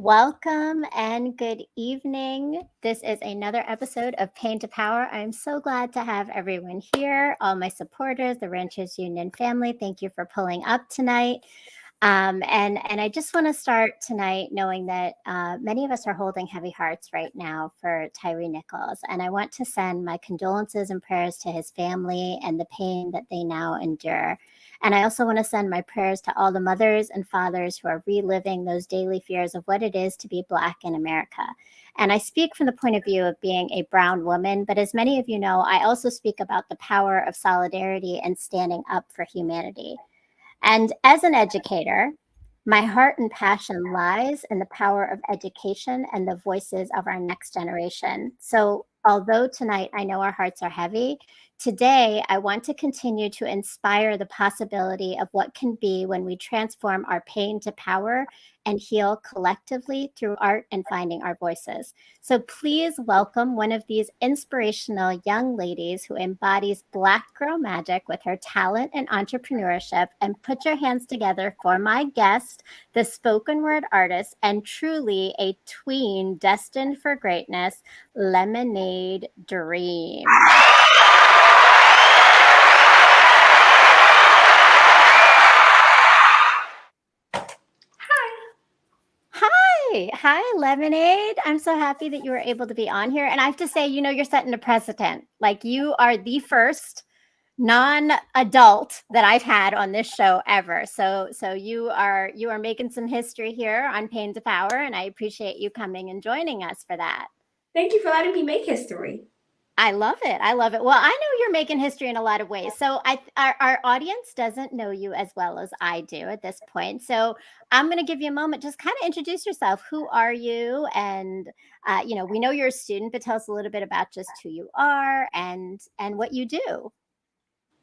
Welcome and good evening. This is another episode of Pain to Power. I'm so glad to have everyone here, all my supporters, the Ranchers Union family. Thank you for pulling up tonight. And I just want to start tonight knowing that many of us are holding heavy hearts right now for Tyree Nichols. And I want to send my condolences and prayers to his family and the pain that they now endure. And I also want to send my prayers to all the mothers and fathers who are reliving those daily fears of what it is to be Black in America. And I speak from the point of view of being a brown woman, but as many of you know, I also speak about the power of solidarity and standing up for humanity. And as an educator, my heart and passion lies in the power of education and the voices of our next generation. So although tonight I know our hearts are heavy, today I want to continue to inspire the possibility of what can be when we transform our pain to power and heal collectively through art and finding our voices. So please welcome one of these inspirational young ladies who embodies Black girl magic with her talent and entrepreneurship. And put your hands together for my guest, the spoken word artist and truly a tween destined for greatness, Lemonade Dream. Hi, Lemonade. I'm so happy that you were able to be on here. And I have to say, you're setting a precedent. Like, you are the first non-adult that I've had on this show ever. So you are making some history here on Pain to Power, and I appreciate you coming and joining us for that. Thank you for letting me make history. I love it. I love it. Well, I know you're making history in a lot of ways. So our audience doesn't know you as well as I do at this point. So I'm going to give you a moment. Just kind of introduce yourself. Who are you? And we know you're a student, but tell us a little bit about just who you are and what you do.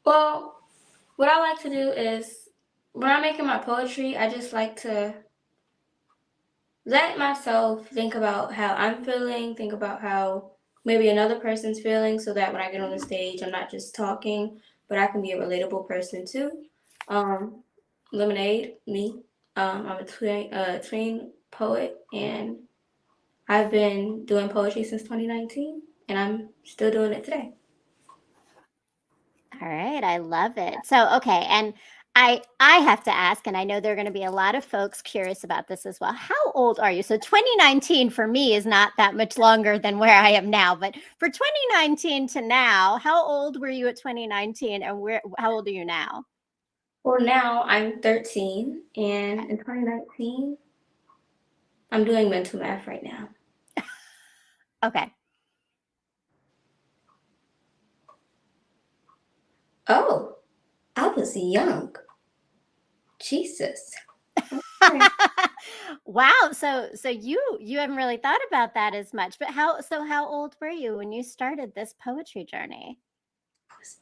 Well, what I like to do is when I'm making my poetry, I just like to let myself think about how I'm feeling, think about how maybe another person's feeling, so that when I get on the stage, I'm not just talking, but I can be a relatable person too. Um, Lemonade, me. I'm a tween poet, and I've been doing poetry since 2019, and I'm still doing it today. All right, I love it. So, okay, and I have to ask, and I know there are going to be a lot of folks curious about this as well. How old are you? So 2019 for me is not that much longer than where I am now, but for 2019 to now, how old were you at 2019 and how old are you now? Well, now I'm 13, and in 2019, I'm doing mental math right now. Okay. Oh, I was young. Jesus. Wow. So you haven't really thought about that as much, but how old were you when you started this poetry journey? I was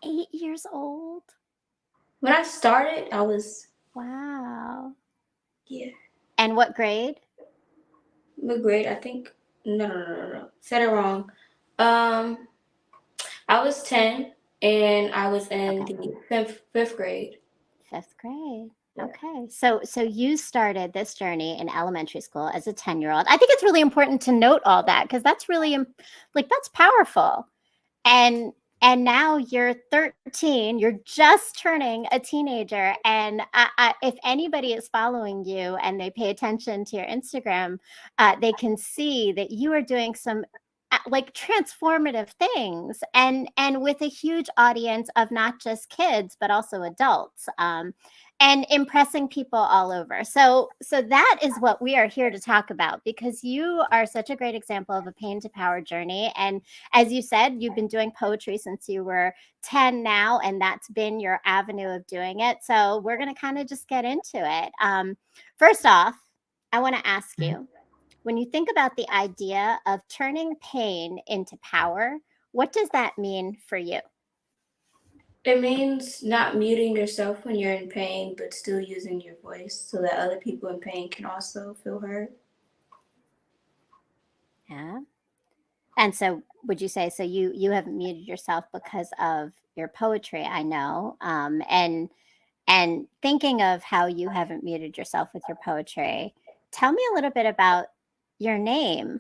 8. 8 years old. When I started, I was, Wow. yeah. And what grade? What grade? I think, no. Said it wrong. Um, I was 10, and I was in Okay. the fifth grade. Fifth grade. Yeah. Okay. So you started this journey in elementary school as a 10-year-old. I think it's really important to note all that because that's really that's powerful. And now you're 13, you're just turning a teenager. And if anybody is following you and they pay attention to your Instagram, they can see that you are doing some like transformative things and with a huge audience of not just kids but also adults, and impressing people all over. So that is what we are here to talk about, because you are such a great example of a pain to power journey. And as you said, you've been doing poetry since you were 10 now, and that's been your avenue of doing it. So we're going to kind of just get into it. First off, I want to ask you, when you think about the idea of turning pain into power, what does that mean for you? It means not muting yourself when you're in pain, but still using your voice so that other people in pain can also feel heard. Yeah. And so would you say, so you haven't muted yourself because of your poetry, I know, and thinking of how you haven't muted yourself with your poetry, tell me a little bit about your name,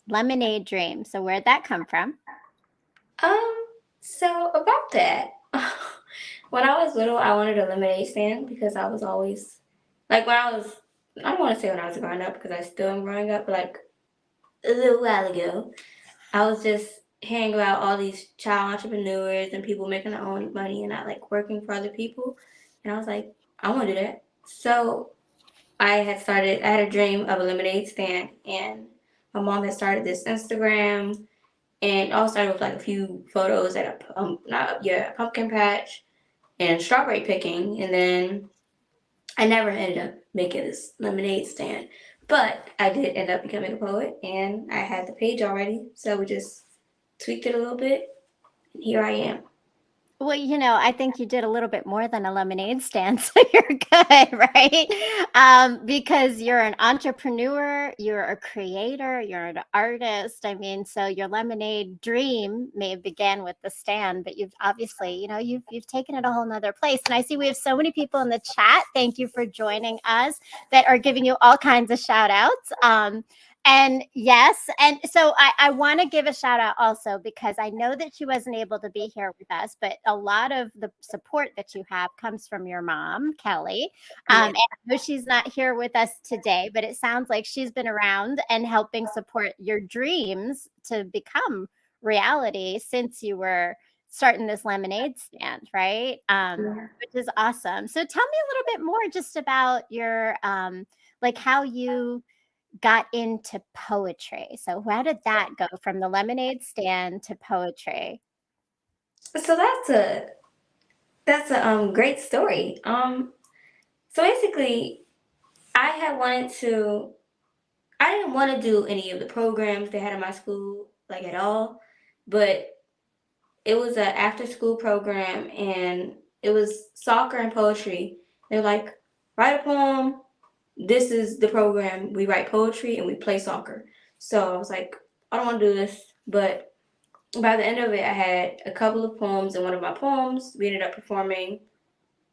Lemonade Dream. So where'd that come from? Um, so about that, when I was little, I wanted a lemonade stand because I was always like when I was. I don't want to say when I was growing up because I still am growing up, but like a little while ago, I was just hearing about all these child entrepreneurs and people making their own money and not like working for other people, and I was like, I want to do that. So I had a dream of a lemonade stand, and my mom had started this Instagram, and it all started with like a few photos at a pumpkin patch and strawberry picking, and then I never ended up making this lemonade stand, but I did end up becoming a poet, and I had the page already, so we just tweaked it a little bit, and here I am. Well, I think you did a little bit more than a lemonade stand, so you're good, right? Because you're an entrepreneur, you're a creator, you're an artist. I mean, so your lemonade dream may have began with the stand, but you've obviously, you've taken it a whole nother place. And I see we have so many people in the chat. Thank you for joining us that are giving you all kinds of shout outs. And yes, and so I want to give a shout out also because I know that she wasn't able to be here with us, but a lot of the support that you have comes from your mom, Kelly. Yeah. And I know she's not here with us today, but it sounds like she's been around and helping support your dreams to become reality since you were starting this lemonade stand, right? Yeah. Which is awesome. So tell me a little bit more just about your like how you got into poetry. So how did that go from the lemonade stand to poetry? So that's a great story. So basically, I had wanted to. I didn't want to do any of the programs they had in my school, like at all, but it was an after school program and it was soccer and poetry. They're like, write a poem. This is the program. We write poetry and we play soccer. So I was like, I don't want to do this. But by the end of it, I had a couple of poems, and one of my poems, we ended up performing.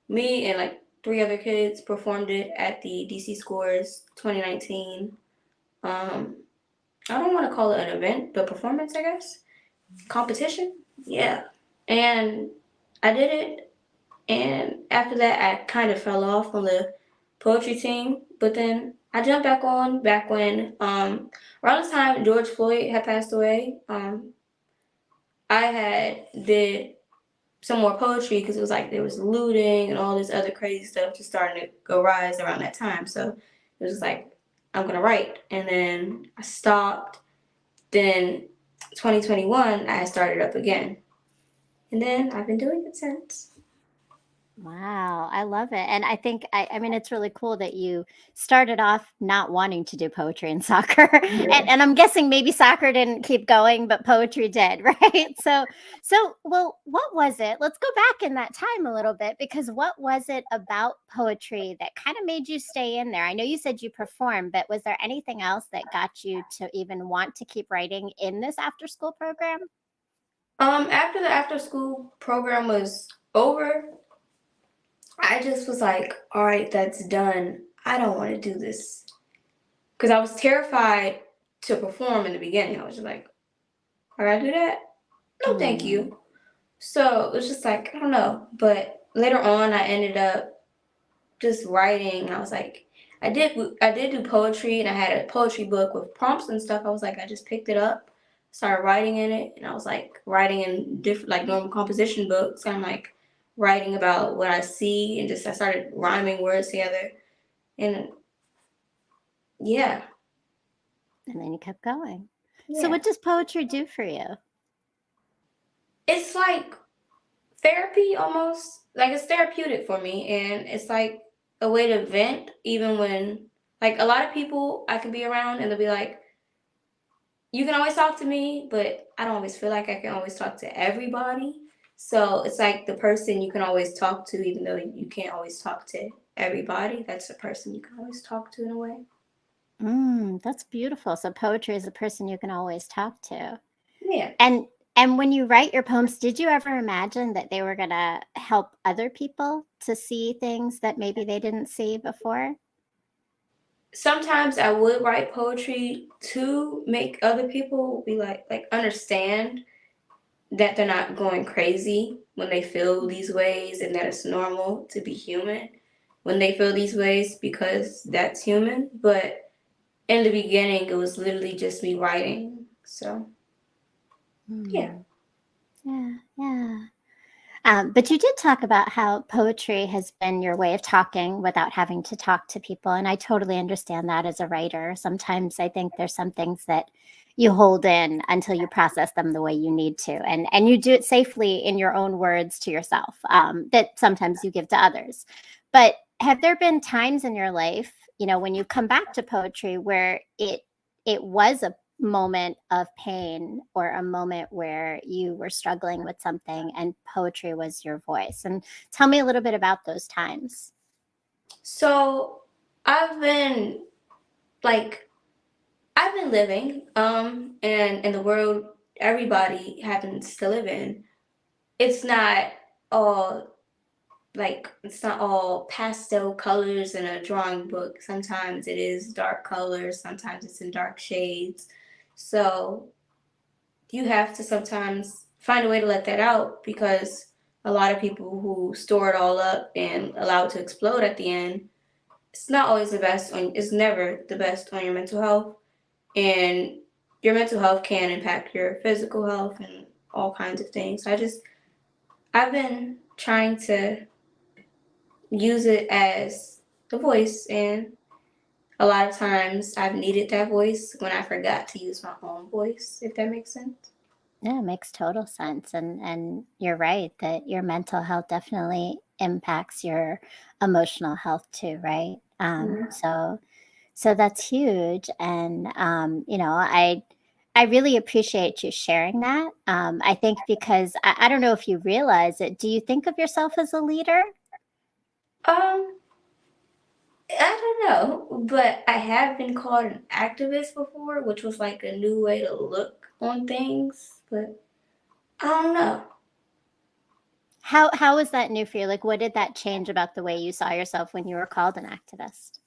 Me and like three other kids performed it at the DC Scores 2019. Um, I don't want to call it an event, but performance, I guess. Competition? Yeah. And I did it, and after that, I kind of fell off on the poetry team. But then I jumped back on back when around the time George Floyd had passed away. I had did some more poetry because it was like there was looting and all this other crazy stuff just starting to arise around that time. So it was like I'm gonna write, and then I stopped. Then 2021, I started up again, and then I've been doing it since. Wow, I love it. And I think I mean it's really cool that you started off not wanting to do poetry and soccer. Yeah. And I'm guessing maybe soccer didn't keep going, but poetry did, right? So well, what was it? Let's go back in that time a little bit because what was it about poetry that kind of made you stay in there? I know you said you performed, but was there anything else that got you to even want to keep writing in this after school program? After the after school program was over, I just was like, all right, that's done. I don't want to do this. Because I was terrified to perform in the beginning. I was just like, I gotta do that? No, thank Hmm. you. So it was just like, I don't know. But later on, I ended up just writing. And I was like, I did do poetry, and I had a poetry book with prompts and stuff. I was like, I just picked it up, started writing in it, and I was like writing in different like normal composition books. I'm like writing about what I see, and just I started rhyming words together, and yeah, And then you kept going. So yeah, what does poetry do for you? it's like therapy almost. Like it's therapeutic for me, and it's like a way to vent, even when like a lot of people I can be around, and they'll be like, you can always talk to me, but I don't always feel like I can always talk to everybody. So it's like the person you can always talk to, even though you can't always talk to everybody. That's the person you can always talk to in a way. That's beautiful. So poetry is a person you can always talk to. Yeah. And and when you write your poems, did you ever imagine that they were gonna help other people to see things that maybe they didn't see before? sometimes I would write poetry to make other people be like understand that they're not going crazy when they feel these ways and that it's normal to be human when they feel these ways because that's human. But in the beginning, it was literally just me writing. So, yeah. Hmm. Yeah, yeah. But you did talk about how poetry has been your way of talking without having to talk to people. And I totally understand that as a writer. Sometimes I think there's some things that you hold in until you process them the way you need to. And you do it safely in your own words to yourself, that sometimes you give to others. But have there been times in your life, when you come back to poetry where it was a moment of pain or a moment where you were struggling with something and poetry was your voice? And tell me a little bit about those times. So, I've been like, I've been living, and in the world everybody happens to live in, it's not all it's not all pastel colors in a drawing book. Sometimes it is dark colors, sometimes it's in dark shades. So you have to sometimes find a way to let that out because a lot of people who store it all up and allow it to explode at the end, it's not always the best on it's never the best on your mental health. And your mental health can impact your physical health and all kinds of things. I've been trying to use it as the voice, and a lot of times I've needed that voice when I forgot to use my own voice, if that makes sense. Yeah, it makes total sense. And you're right that your mental health definitely impacts your emotional health too, right? Mhm. So that's huge. And I really appreciate you sharing that. I think because I don't know if you realize it, do you think of yourself as a leader? Um, I don't know, but I have been called an activist before, which was like a new way to look on things, but I don't know. How was that new for you? Like, what did that change about the way you saw yourself when you were called an activist?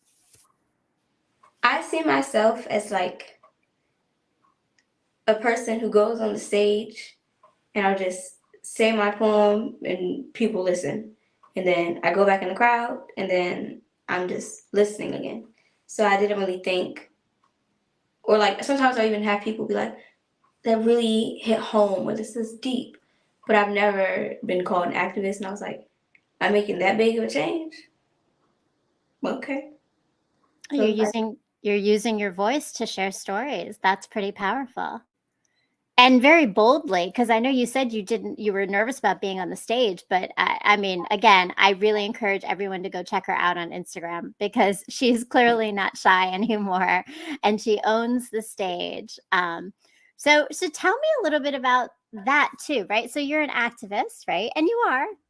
I see myself as like a person who goes on the stage and I'll just say my poem and people listen. And then I go back in the crowd and then I'm just listening again. So I didn't really think, or like sometimes I even have people be like, that really hit home or this is deep. But I've never been called an activist and I was like, I'm making that big of a change? Okay. Oh, So it's like, you're using your voice to share stories. That's pretty powerful. And very boldly, because I know you said you were nervous about being on the stage, but I mean, again, I really encourage everyone to go check her out on Instagram because she's clearly not shy anymore and she owns the stage. So tell me a little bit about that too, right? So you're an activist, right? And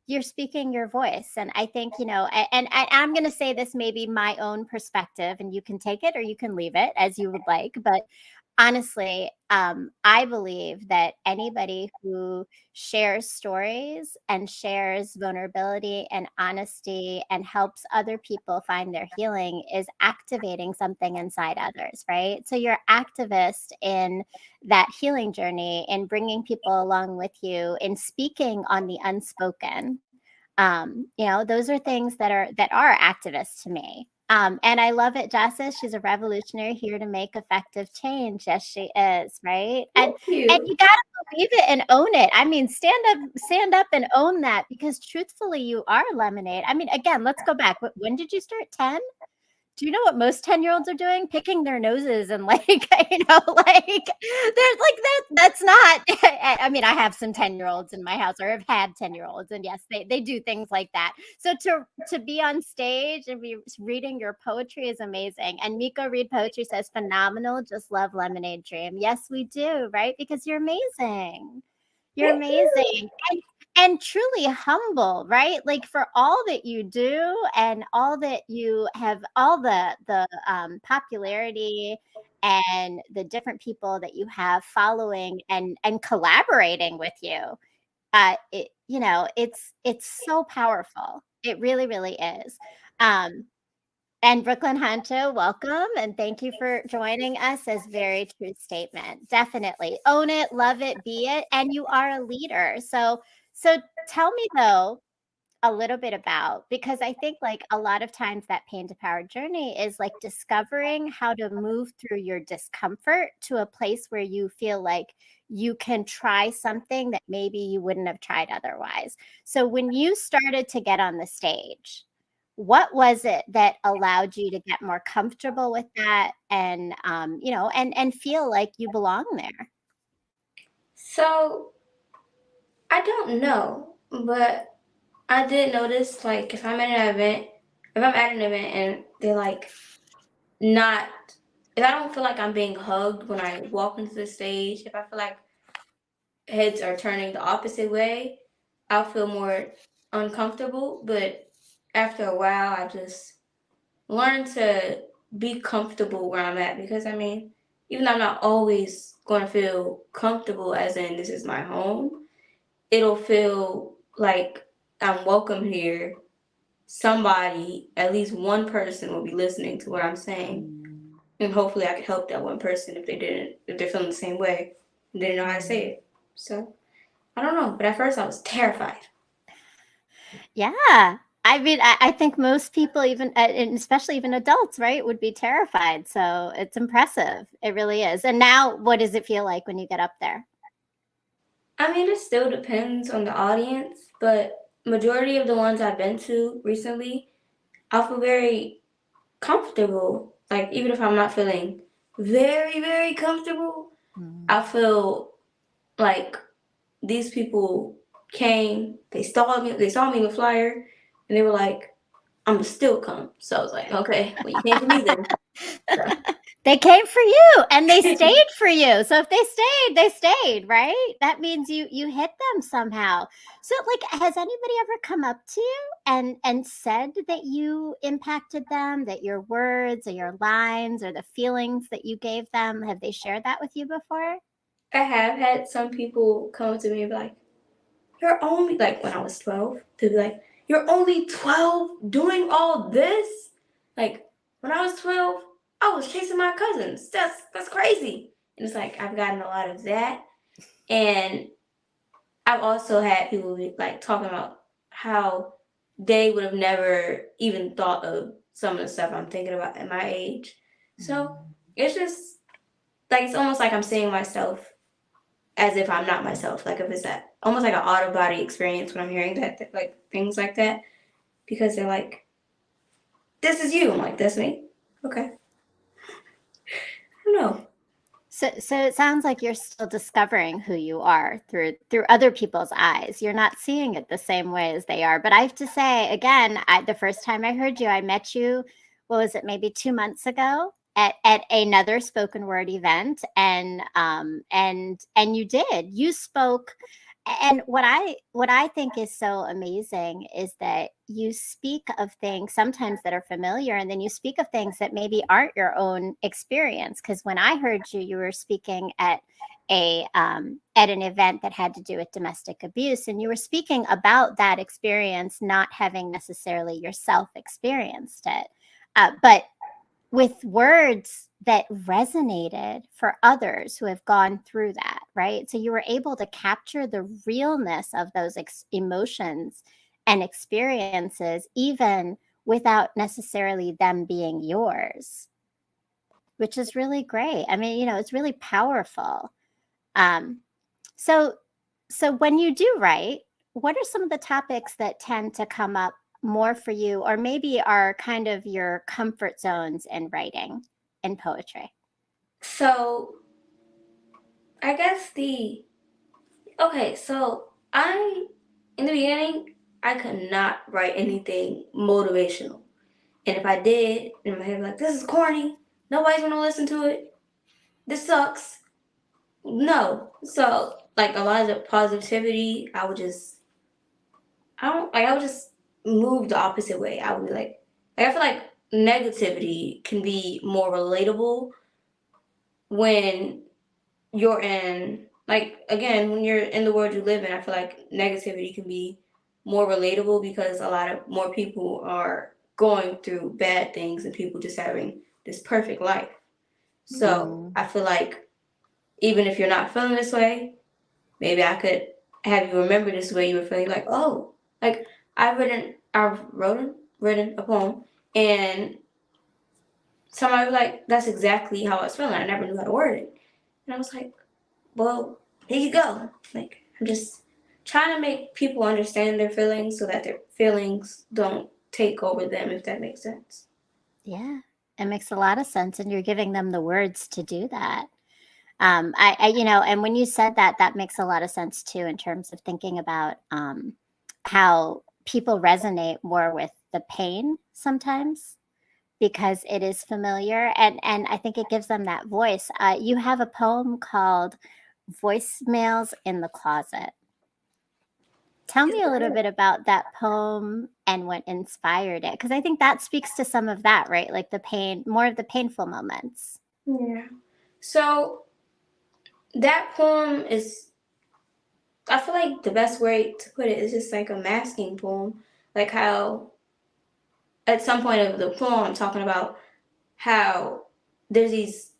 you're speaking your voice. And I think, and I'm going to say this maybe my own perspective, and you can take it or you can leave it as you would like, but honestly, I believe that anybody who shares stories and shares vulnerability and honesty and helps other people find their healing is activating something inside others, right? So you're activist in that healing journey and bringing people along with you in speaking on the unspoken. Those are things that are activists to me. And I love it. Jess says she's a revolutionary here to make effective change. Yes, she is, right? And thank you you. gotta believe it and own it. I mean, stand up and own that because truthfully, you are lemonade. I mean, again, let's go back. When did you start? 10? Do you know what most 10-year-olds are doing? Picking their noses and like, like there's like that's not I mean, I have some 10-year-olds in my house or have had 10-year-olds and yes, they do things like that. So to be on stage and be reading your poetry is amazing. And Miko Read Poetry says phenomenal, just love Lemonade Dream. Yes, we do, right? Because you're amazing. You're Thank you. amazing and truly humble, right? Like for all that you do and all that you have, all the popularity and the different people that you have following and collaborating with you. It's so powerful. It really, really is. Um, And Brooklyn Hunter, welcome, and thank you for joining us. As very true statement. Definitely own it, love it, be it, and you are a leader. So tell me though a little bit about, because I think like a lot of times that pain to power journey is like discovering how to move through your discomfort to a place where you feel like you can try something that maybe you wouldn't have tried otherwise. So when you started to get on the stage, what was it that allowed you to get more comfortable with that and and feel like you belong there? So I don't know, but I did notice like if I'm at an event and they're like not, if I don't feel like I'm being hugged when I walk into the stage, if I feel like heads are turning the opposite way, I'll feel more uncomfortable. But after a while, I just learned to be comfortable where I'm at because I mean, even though I'm not always going to feel comfortable, as in this is my home, it'll feel like I'm welcome here. Somebody, at least one person, will be listening to what I'm saying, and hopefully, I could help that one person if they're feeling the same way, and didn't know how to say it. So I don't know, but at first I was terrified. Yeah. I mean, I think most people, even and especially even adults, right, would be terrified. So it's impressive. It really is. And now, what does it feel like when you get up there? I mean, it still depends on the audience, but majority of the ones I've been to recently, I feel very comfortable. Like even if I'm not feeling very, very comfortable, Mm. I feel like these people came, they saw me in the flyer, and they were like, I'm still come. So I was like, okay, well you came for me then. So. They came for you and they stayed for you. So if they stayed, right? That means you hit them somehow. So like has anybody ever come up to you and said that you impacted them, that your words or your lines or the feelings that you gave them, have they shared that with you before? I have had some people come up to me and be like, you're only, like when I was 12, they'd be like, you're only 12 doing all this? Like, when I was 12, I was chasing my cousins. That's crazy. And it's like, I've gotten a lot of that. And I've also had people be, like talking about how they would have never even thought of some of the stuff I'm thinking about at my age. So it's just like, it's almost like I'm seeing myself as if I'm not myself. Like if it's that almost like an out of body experience when I'm hearing that like things like that, because they're like, "This is you." I'm like, "That's me." Okay, I don't know. So it sounds like you're still discovering who you are through other people's eyes. You're not seeing it the same way as they are. But I have to say again, the first time I heard you, I met you, what was it, maybe 2 months ago at another spoken word event, and you did. You spoke, and what I think is so amazing is that you speak of things sometimes that are familiar, and then you speak of things that maybe aren't your own experience. Because when I heard you, you were speaking at an event that had to do with domestic abuse, and you were speaking about that experience, not having necessarily yourself experienced it, but with words that resonated for others who have gone through that, right? So you were able to capture the realness of those emotions and experiences, even without necessarily them being yours, which is really great. I mean, it's really powerful. Um, so, so when you do write, what are some of the topics that tend to come up more for you, or maybe are kind of your comfort zones in writing in poetry? So I guess the okay. So I in the beginning I could not write anything motivational, and if I did, in my head, like this is corny. Nobody's gonna listen to it. This sucks. No. So like a lot of the positivity, I would just move the opposite way. I would be like I feel like negativity can be more relatable when you're in, like again, when you're in the world you live in. I feel like negativity can be more relatable because a lot of more people are going through bad things and people just having this perfect life. So Mm. I feel like even if you're not feeling this way, maybe I could have you remember this way you were feeling, like, oh, like I've written a poem, and somebody was like, that's exactly how I was feeling. I never knew how to word it. And I was like, well, here you go. Like, I'm just trying to make people understand their feelings so that their feelings don't take over them, if that makes sense. Yeah, it makes a lot of sense, and you're giving them the words to do that. And when you said that, that makes a lot of sense too, in terms of thinking about how people resonate more with the pain sometimes because it is familiar, and I think it gives them that voice. You have a poem called "Voicemails in the Closet." Tell me a little bit about that poem and what inspired it, because I think that speaks to some of that, right? Like the pain, more of the painful moments. Yeah. So that poem is, I feel like the best way to put it is just like a masking poem. Like how at some point of the poem I'm talking about how there's these,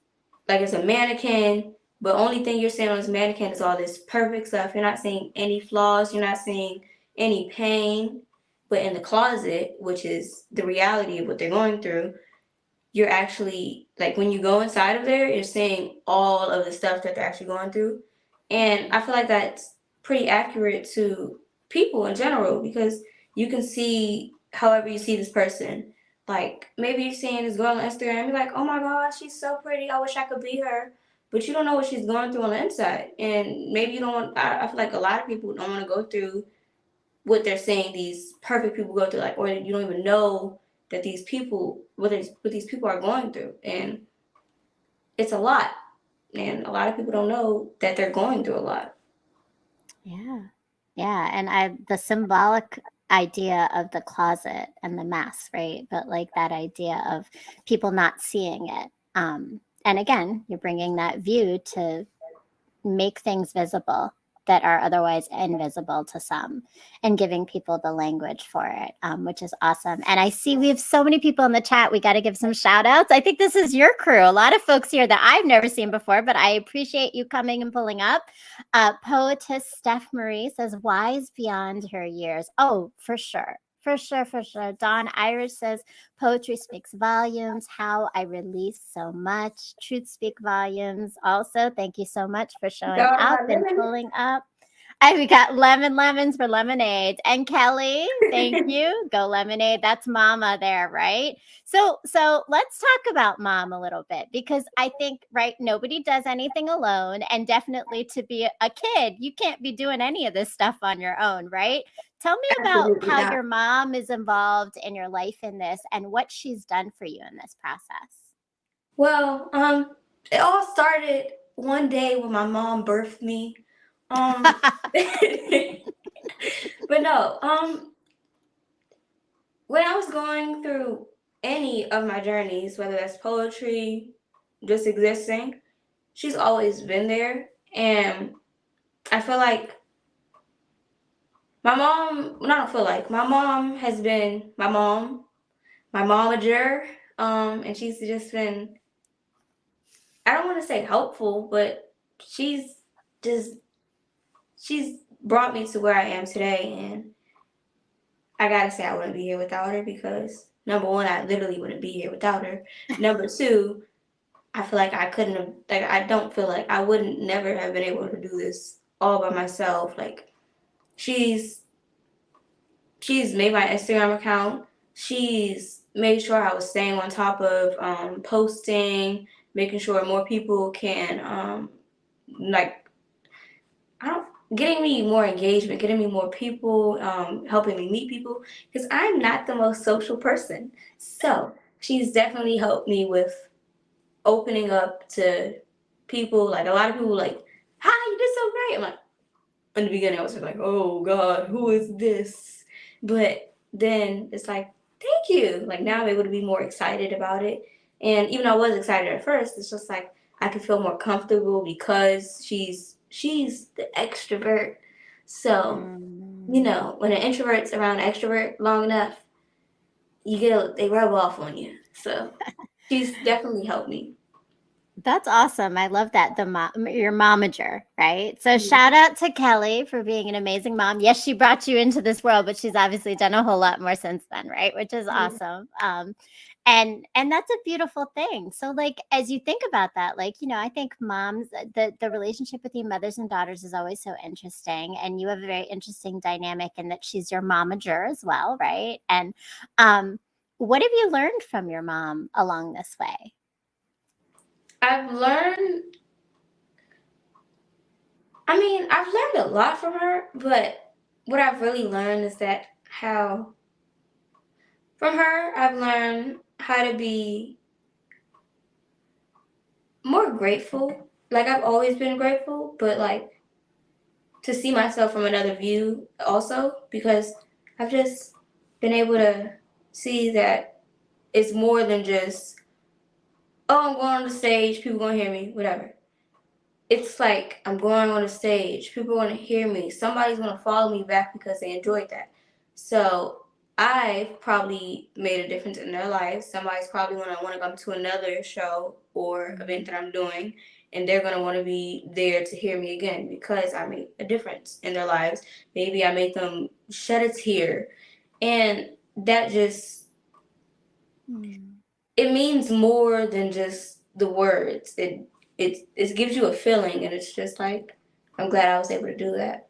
like, it's a mannequin, but only thing you're seeing on this mannequin is all this perfect stuff. You're not seeing any flaws, you're not seeing any pain. But in the closet, which is the reality of what they're going through, you're actually, like, when you go inside of there, you're seeing all of the stuff that they're actually going through. And I feel like that's pretty accurate to people in general, because you can see however you see this person. Like, maybe you're seeing this girl on Instagram and you're like, oh my gosh, she's so pretty, I wish I could be her. But you don't know what she's going through on the inside. And maybe you don't want, I feel like a lot of people don't want to go through what they're saying these perfect people go through, like, or you don't even know that these people, what these people are going through, and it's a lot, and a lot of people don't know that they're going through a lot. Yeah. Yeah, and the symbolic idea of the closet and the mask, right? But like that idea of people not seeing it. And again, you're bringing that view to make things visible that are otherwise invisible to some, and giving people the language for it, which is awesome. And I see we have so many people in the chat. We got to give some shout outs. I think this is your crew. A lot of folks here that I've never seen before, but I appreciate you coming and pulling up. Poetess Steph Marie says, wise beyond her years. Oh, for sure. For sure, for sure. Dawn Irish says, poetry speaks volumes. How I release so much. Truth speak volumes. Also, thank you so much for showing Dog, up my and lemon. pulling up. And we got lemons for lemonade. And Kelly, thank you. Go lemonade. That's mama there, right? So let's talk about mom a little bit, because I think, right, nobody does anything alone. And definitely to be a kid, you can't be doing any of this stuff on your own, right? Tell me about Absolutely how not. your mom is involved in your life in this and what she's done for you in this process. Well, it all started one day when my mom birthed me. Um, but no, when I was going through any of my journeys, whether that's poetry, just existing, she's always been there. And I feel like my mom, I don't feel like my mom has been my momager, and she's just been, I don't want to say helpful, but she's just, she's brought me to where I am today. And I gotta say, I wouldn't be here without her, because number one, I literally wouldn't be here without her. Number two, I feel like I couldn't have, like, I don't feel like I wouldn't never have been able to do this all by myself. Like, she's she's made my Instagram account. She's made sure I was staying on top of posting, making sure more people can like, I don't, getting me more engagement, getting me more people, helping me meet people, because I'm not the most social person. So she's definitely helped me with opening up to people. Like, a lot of people like, "Hi, you did so great." I'm like, in the beginning, I was just like, "Oh God, who is this?" But then it's like, "Thank you." Like, now I'm able to be more excited about it. And even though I was excited at first, it's just like I can feel more comfortable because she's the extrovert. So, Mm. when an introvert's around an extrovert long enough, they rub off on you. So she's definitely helped me. That's awesome. I love that. Your momager, right? So Mhm. shout out to Kelly for being an amazing mom. Yes, she brought you into this world, but she's obviously done a whole lot more since then, right? Which is Yeah. awesome. And that's a beautiful thing. So like as you think about that, like, I think moms, the relationship between mothers and daughters is always so interesting. And you have a very interesting dynamic in that she's your momager as well, right? And what have you learned from your mom along this way? I've learned, I mean, I've learned a lot from her, but what I've really learned is that how, from her, I've learned how to be more grateful. Like, I've always been grateful, but like to see myself from another view also, because I've just been able to see that it's more than just, oh, I'm going on the stage, people gonna hear me, whatever. It's like I'm going on a stage, people are gonna hear me, somebody's gonna follow me back because they enjoyed that. So I've probably made a difference in their lives. Somebody's probably gonna want to come to another show or event that I'm doing, and they're gonna want to be there to hear me again because I made a difference in their lives. Maybe I made them shed a tear, and that just, Hmm. it means more than just the words. It gives you a feeling, and it's just like I'm glad I was able to do that.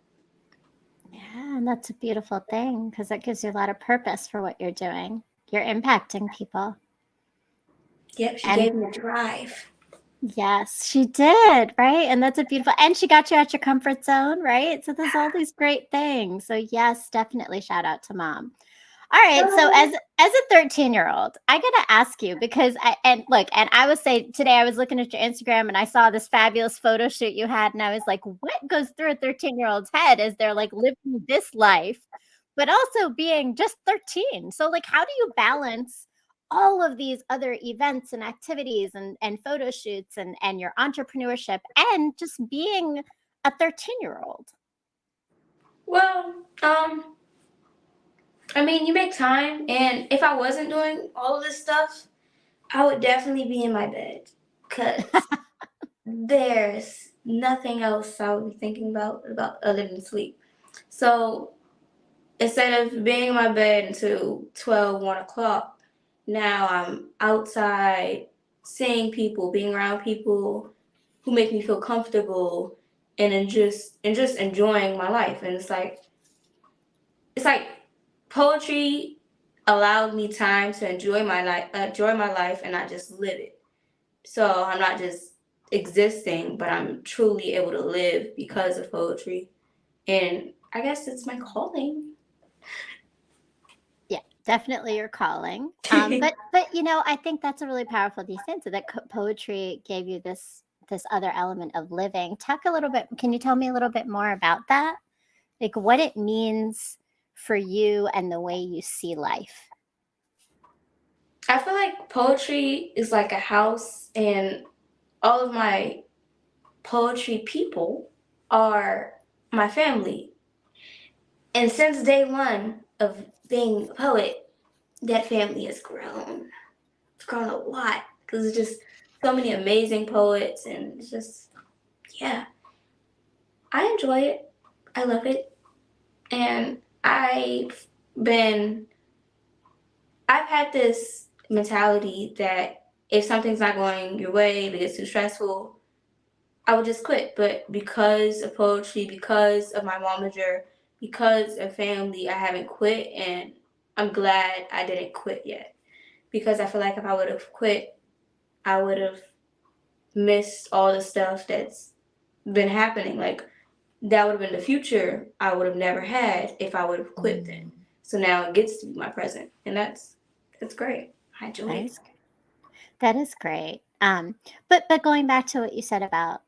Yeah, and that's a beautiful thing because that gives you a lot of purpose for what you're doing. You're impacting people. Yep, she And gave me a drive. yes, she did, right? And that's a beautiful, and she got you out your comfort zone, right? So there's all these great things. So yes, definitely shout out to mom. All right. So Um, as a 13-year-old, I gotta ask you because I was saying today I was looking at your Instagram and I saw this fabulous photo shoot you had, and I was like, what goes through a 13-year-old's head as they're like living this life, but also being just 13? So like how do you balance all of these other events and activities and photo shoots and your entrepreneurship and just being a 13-year-old? well, I mean, you make time, and if I wasn't doing all of this stuff, I would definitely be in my bed, cause there's nothing else I would be thinking about other than sleep. So instead of being in my bed until 12, 1 o'clock, now I'm outside seeing people, being around people who make me feel comfortable, and just enjoying my life. And it's like poetry allowed me time to enjoy my life and not just live it. So I'm not just existing, but I'm truly able to live because of poetry. And I guess it's my calling. Yeah, definitely your calling. But I think that's a really powerful descent. So that poetry gave you this other element of living. Talk a little bit. Can you tell me a little bit more about that? Like what it means for you and the way you see life. I feel like poetry is like a house, and all of my poetry people are my family. And since day one of being a poet, that family has grown. It's grown a lot because it's just so many amazing poets, and it's just, yeah, I enjoy it. I love it. And been, I've had this mentality that if something's not going your way, if it gets too stressful, I would just quit. But because of poetry, because of my momager, because of family, I haven't quit, and I'm glad I didn't quit yet. Because I feel like if I would have quit, I would have missed all the stuff that's been happening. Like that would have been the future I would have never had if I would have quit then. So now it gets to be my present, and that's great. I enjoy That it. is That is great. But going back to what you said about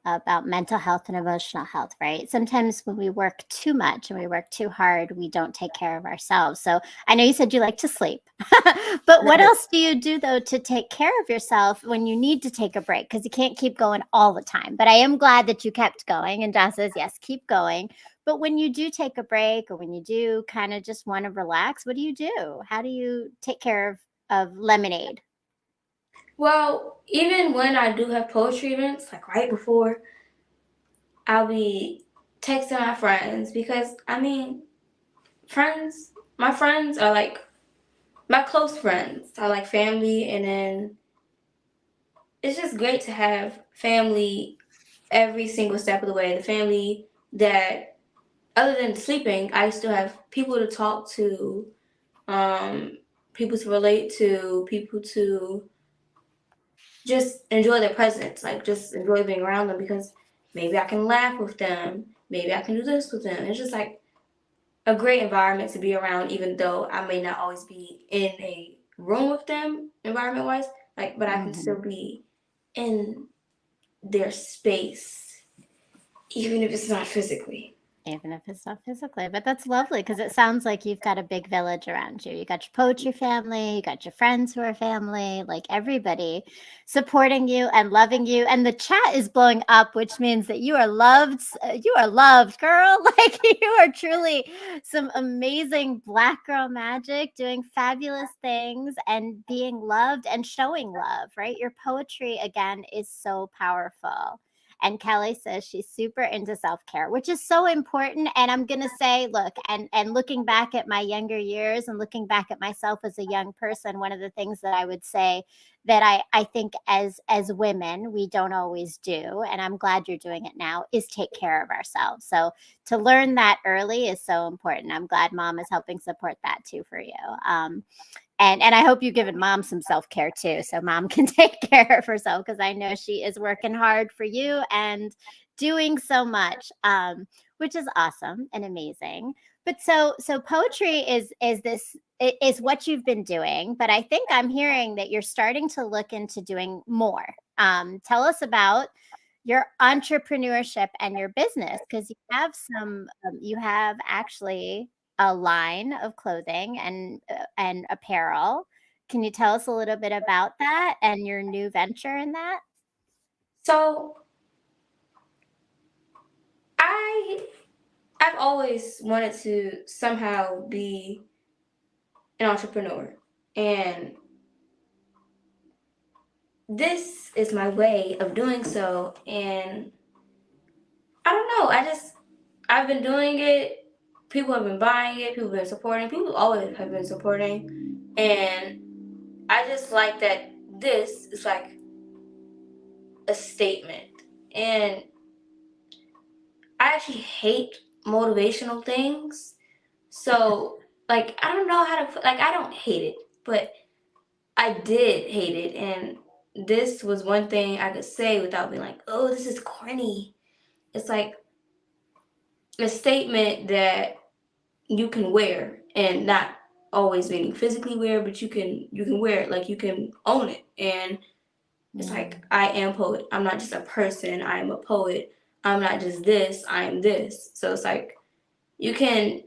mental health and emotional health, right? Sometimes when we work too much and we work too hard, we don't take care of ourselves. So I know you said you like to sleep, but what Right. else do you do though to take care of yourself when you need to take a break? Because you can't keep going all the time. But I am glad that you kept going. And Josh says, yes, keep going. But when you do take a break or when you do kind of just want to relax, what do you do? How do you take care of Lemonade? Well, even when I do have poetry events, like right before, I'll be texting my friends because I mean, friends, my friends are like my close friends are like family, and then it's just great to have family every single step of the way. The family that, other than sleeping, I still have people to talk to, um, people to relate to, people to just enjoy their presence, like just enjoy being around them because maybe I can laugh with them, maybe I can do this with them. It's just like a great environment to be around, even though I may not always be in a room with them, environment wise. Like, but I can Mhm. still be in their space, even if it's not physically. Even if it's not physically, but that's lovely because it sounds like you've got a big village around you. You got your poetry family, you got your friends who are family, like everybody supporting you and loving you. And the chat is blowing up, which means that you are loved. You are loved, girl. Like you are truly some amazing Black girl magic, doing fabulous things and being loved and showing love, right? Your poetry, again, is so powerful. And Kelly says she's super into self-care, which is so important. And I'm gonna say, look, and looking back at my younger years and looking back at myself as a young person, one of the things that I would say that I think as women we don't always do, and I'm glad you're doing it now, is take care of ourselves. So to learn that early is so important. I'm glad mom is helping support that too for you. And I hope you've given mom some self-care too, so mom can take care of herself because I know she is working hard for you and doing so much, which is awesome and amazing. But so poetry is what you've been doing, but I think I'm hearing that you're starting to look into doing more. Tell us about your entrepreneurship and your business because you have actually a line of clothing and apparel. Can you tell us a little bit about that and your new venture in that? So I I've always wanted to somehow be an entrepreneur, and this is my way of doing so. And I don't know, I've been doing it. People have been buying it. People have been supporting. People always have been supporting, and I just like that this is like a statement. And I actually hate motivational things. So, like, I don't know how to, like, I don't hate it, but I did hate it. And this was one thing I could say without being like, oh, this is corny. It's like a statement that you can wear, and not always meaning physically wear, but you can wear it, like you can own it. And it's like, Mm. I am poet. I'm not just a person. I am a poet. I'm not just this. I am this. So it's like you can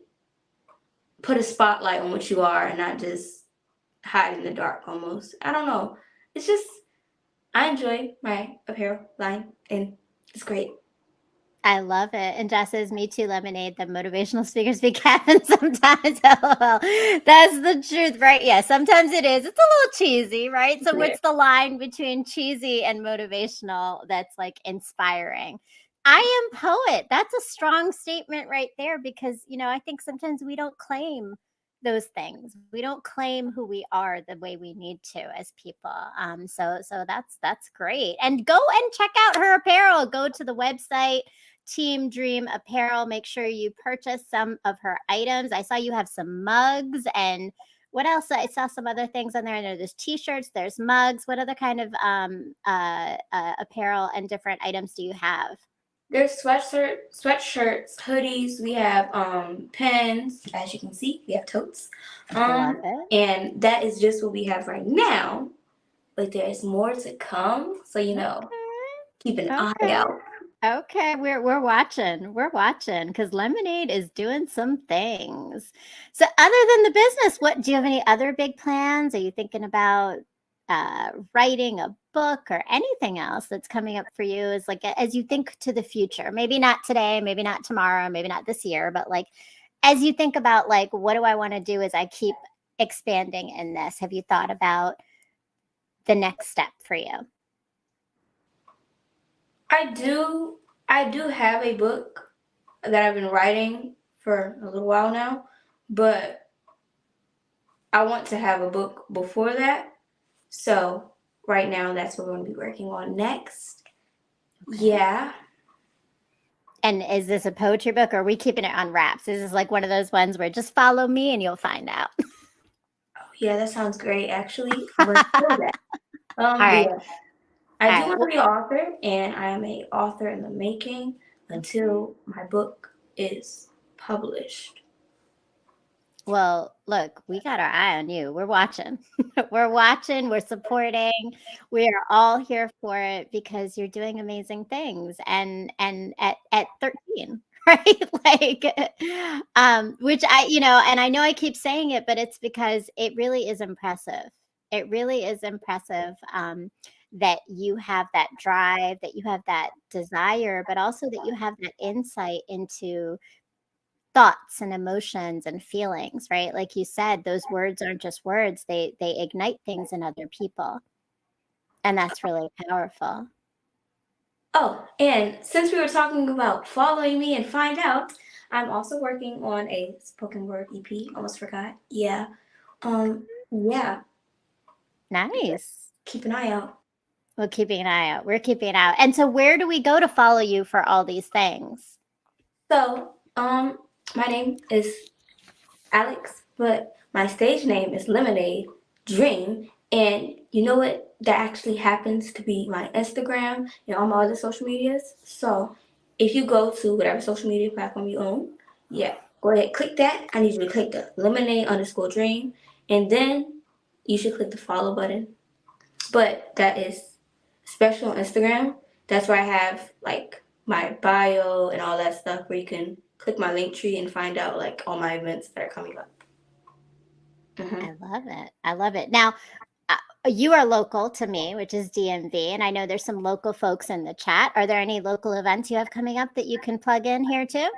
put a spotlight on what you are and not just hide in the dark almost. I don't know. It's just I enjoy my apparel line and it's great. I love it. And Jess says, "Me too, lemonade. The motivational speakers be capping sometimes." LOL. That's the truth, right? Yeah, sometimes it is. It's a little cheesy, right? So, Yeah. what's the line between cheesy and motivational that's like inspiring? I am poet. That's a strong statement right there because, I think sometimes we don't claim those things. We don't claim who we are the way we need to as people. So that's great. And go and check out her apparel. Go to the website Team Dream Apparel. Make sure you purchase some of her items. I saw you have some mugs and what else? I saw some other things on there. I know there's t-shirts, there's mugs. What other kind of apparel and different items do you have? There's sweatshirts, hoodies. We have pens, as you can see. We have totes, Love it. and that is just what we have right now. But there's more to come, so keep an Okay. eye Okay. out. Okay, we're watching. We're watching because Lemonade is doing some things. So, other than the business, what do you have any other big plans? Are you thinking about writing a book or anything else that's coming up for you, is like as you think to the future, maybe not today, maybe not tomorrow, maybe not this year, but like as you think about like, what do I want to do as I keep expanding in this? Have you thought about the next step for you? I do have a book that I've been writing for a little while now, but I want to have a book before that. So right now that's what we're going to be working on next. Okay. Yeah. And is this a poetry book, or are we keeping it on wraps? This is like one of those ones where just follow me and you'll find out. Yeah, that sounds great actually. Let's do that. All But right. yeah, I All do right. want to Well, be an author, and I am a author in the making until my book is published. well, look, we got our eye on you. We're watching. We're watching. We're supporting. We are all here for it because you're doing amazing things. And at 13, right? Like, which and I know I keep saying it, but it's because it really is impressive. It really is impressive, that you have that drive, that you have that desire, but also that you have that insight into thoughts and emotions and feelings, right? Like you said, those words aren't just words. They ignite things in other people. And that's really powerful. Oh, and since we were talking about following me and find out, I'm also working on a spoken word EP. Almost forgot. Yeah. Yeah. Nice. Keep an eye out. We're keeping an eye out. We're keeping an eye out. And so where do we go to follow you for all these things? So, my name is Alex, but my stage name is Lemonade Dream. And you know what? That actually happens to be my Instagram and all my other social medias. So if you go to whatever social media platform you own, yeah, go ahead, click that. I need you to click the Lemonade_Dream, and then you should click the follow button. But that is special on Instagram. That's where I have like my bio and all that stuff where you can click my link tree and find out like all my events that are coming up. I love it. I love it. Now, you are local to me, which is DMV, and I know there's some local folks in the chat. Are there any local events you have coming up that you can plug in here too?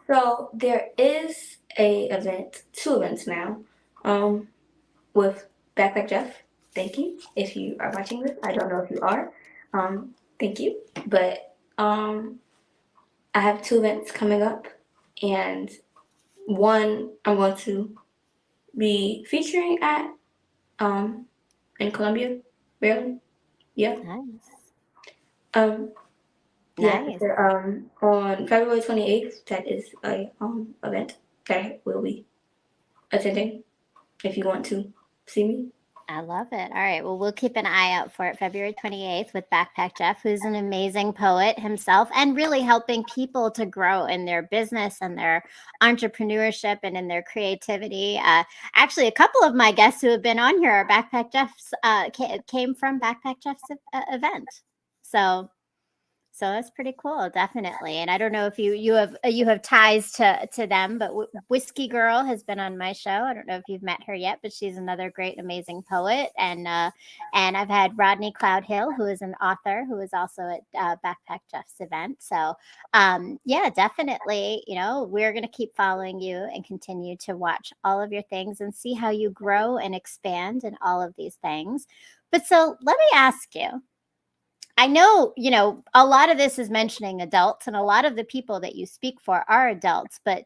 So there is two events now, with Backpack Jeff. Thank you if you are watching this. I don't know if you are. Thank you. But I have two events coming up, and one I'm going to be featuring at in Columbia, Maryland. Yeah. Nice. Um, yeah. Nice. On February 28th, that is a event that I will be attending. If you want to see me. I love it. All right. Well, we'll keep an eye out for it. February 28th with Backpack Jeff, who's an amazing poet himself and really helping people to grow in their business and their entrepreneurship and in their creativity. Actually, a couple of my guests who have been on here are Backpack Jeff's, came from Backpack Jeff's event. So that's pretty cool, definitely. And I don't know if you have ties to them, but Whiskey Girl has been on my show. I don't know if you've met her yet, but she's another great, amazing poet. And I've had Rodney Cloud Hill, who is an author, who is also at Backpack Jeff's event. So yeah, definitely. We're going to keep following you and continue to watch all of your things and see how you grow and expand in all of these things. But so let me ask you. I know, a lot of this is mentioning adults, and a lot of the people that you speak for are adults. But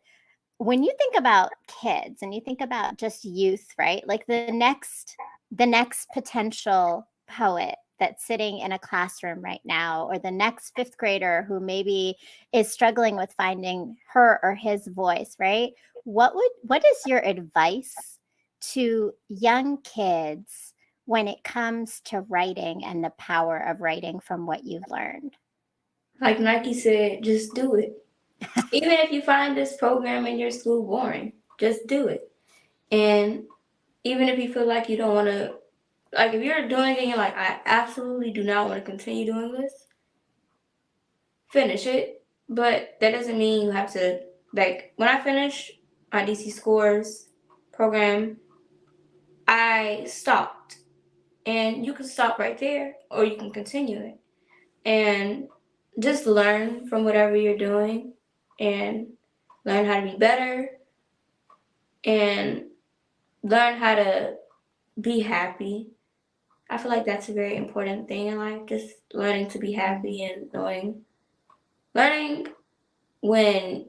when you think about kids and you think about just youth, right? Like the next potential poet that's sitting in a classroom right now, or the next fifth grader who maybe is struggling with finding her or his voice, right? What is your advice to young kids when it comes to writing and the power of writing from what you've learned? Like Nike said, just do it. Even if you find this program in your school boring, just do it. And even if you feel like you don't want to, like if you're doing it and you're like, I absolutely do not want to continue doing this, finish it. But that doesn't mean you have to, like, when I finished my DC Scores program, I stopped. and you can stop right there or you can continue it. And just learn from whatever you're doing and learn how to be better and learn how to be happy. I feel like that's a very important thing in life, just learning to be happy and learning when,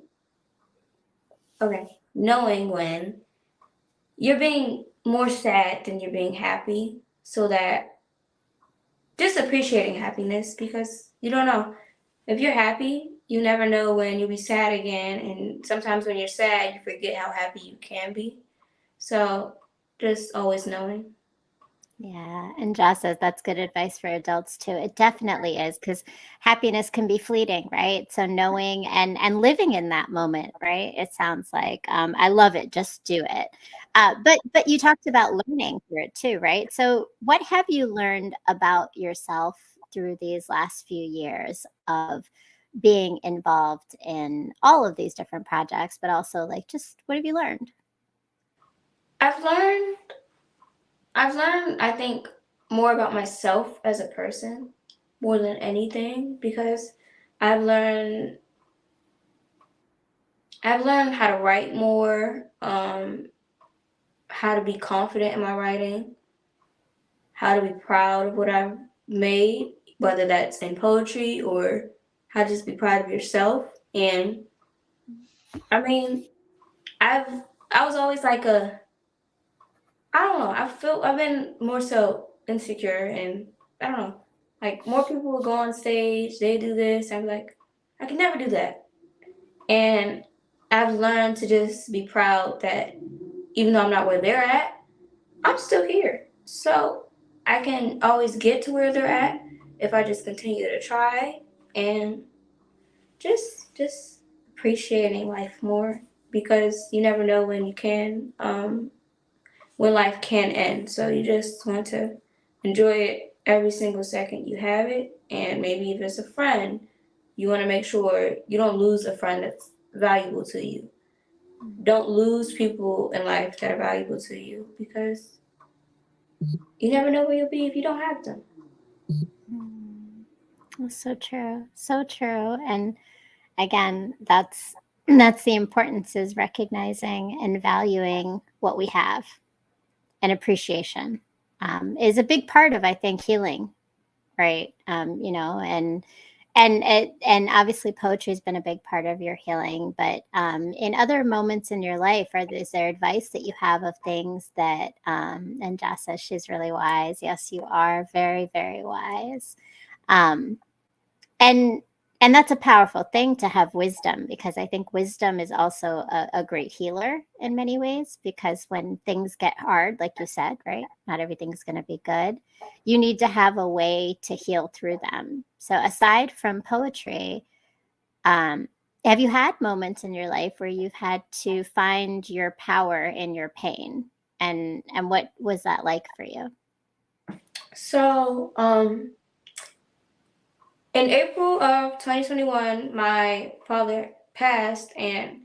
knowing when you're being more sad than you're being happy, so that just appreciating happiness, because you don't know. If you're happy, you never know when you'll be sad again, and sometimes when you're sad, you forget how happy you can be. So just always knowing. Yeah, and Joss says that's good advice for adults too. It definitely is because happiness can be fleeting, right? So knowing and living in that moment, right? It sounds like I love it. Just do it. But you talked about learning through it too, right? So what have you learned about yourself through these last few years of being involved in all of these different projects, but also like just what have you learned? I've learned, I think, more about myself as a person more than anything, because I've learned, I've learned how to write more, how to be confident in my writing, how to be proud of what I've made, whether that's in poetry or how to just be proud of yourself. And I mean, I've I was always like I don't know, I've been more so insecure, and I don't know. Like, more people will go on stage, they do this, I'm like, I can never do that. And I've learned to just be proud that even though I'm not where they're at, I'm still here. So I can always get to where they're at if I just continue to try, and just appreciating life more, because you never know when life can end. So you just want to enjoy it every single second you have it. And maybe if it's a friend, you want to make sure you don't lose a friend that's valuable to you. Don't lose people in life that are valuable to you, because you never know where you'll be if you don't have them. Mm. So true. So true. And again, that's the importance is recognizing and valuing what we have and appreciation is a big part of I think healing, right? And obviously poetry has been a big part of your healing, but in other moments in your life, is there advice that you have of things that and Jess says she's really wise. Yes, you are very, very wise. Um, and and that's a powerful thing to have wisdom, because I think wisdom is also a great healer in many ways, because when things get hard, like you said, right, not everything's going to be good, you need to have a way to heal through them. So aside from poetry, um, have you had moments in your life where you've had to find your power in your pain, and what was that like for you? So, in April of 2021, my father passed, and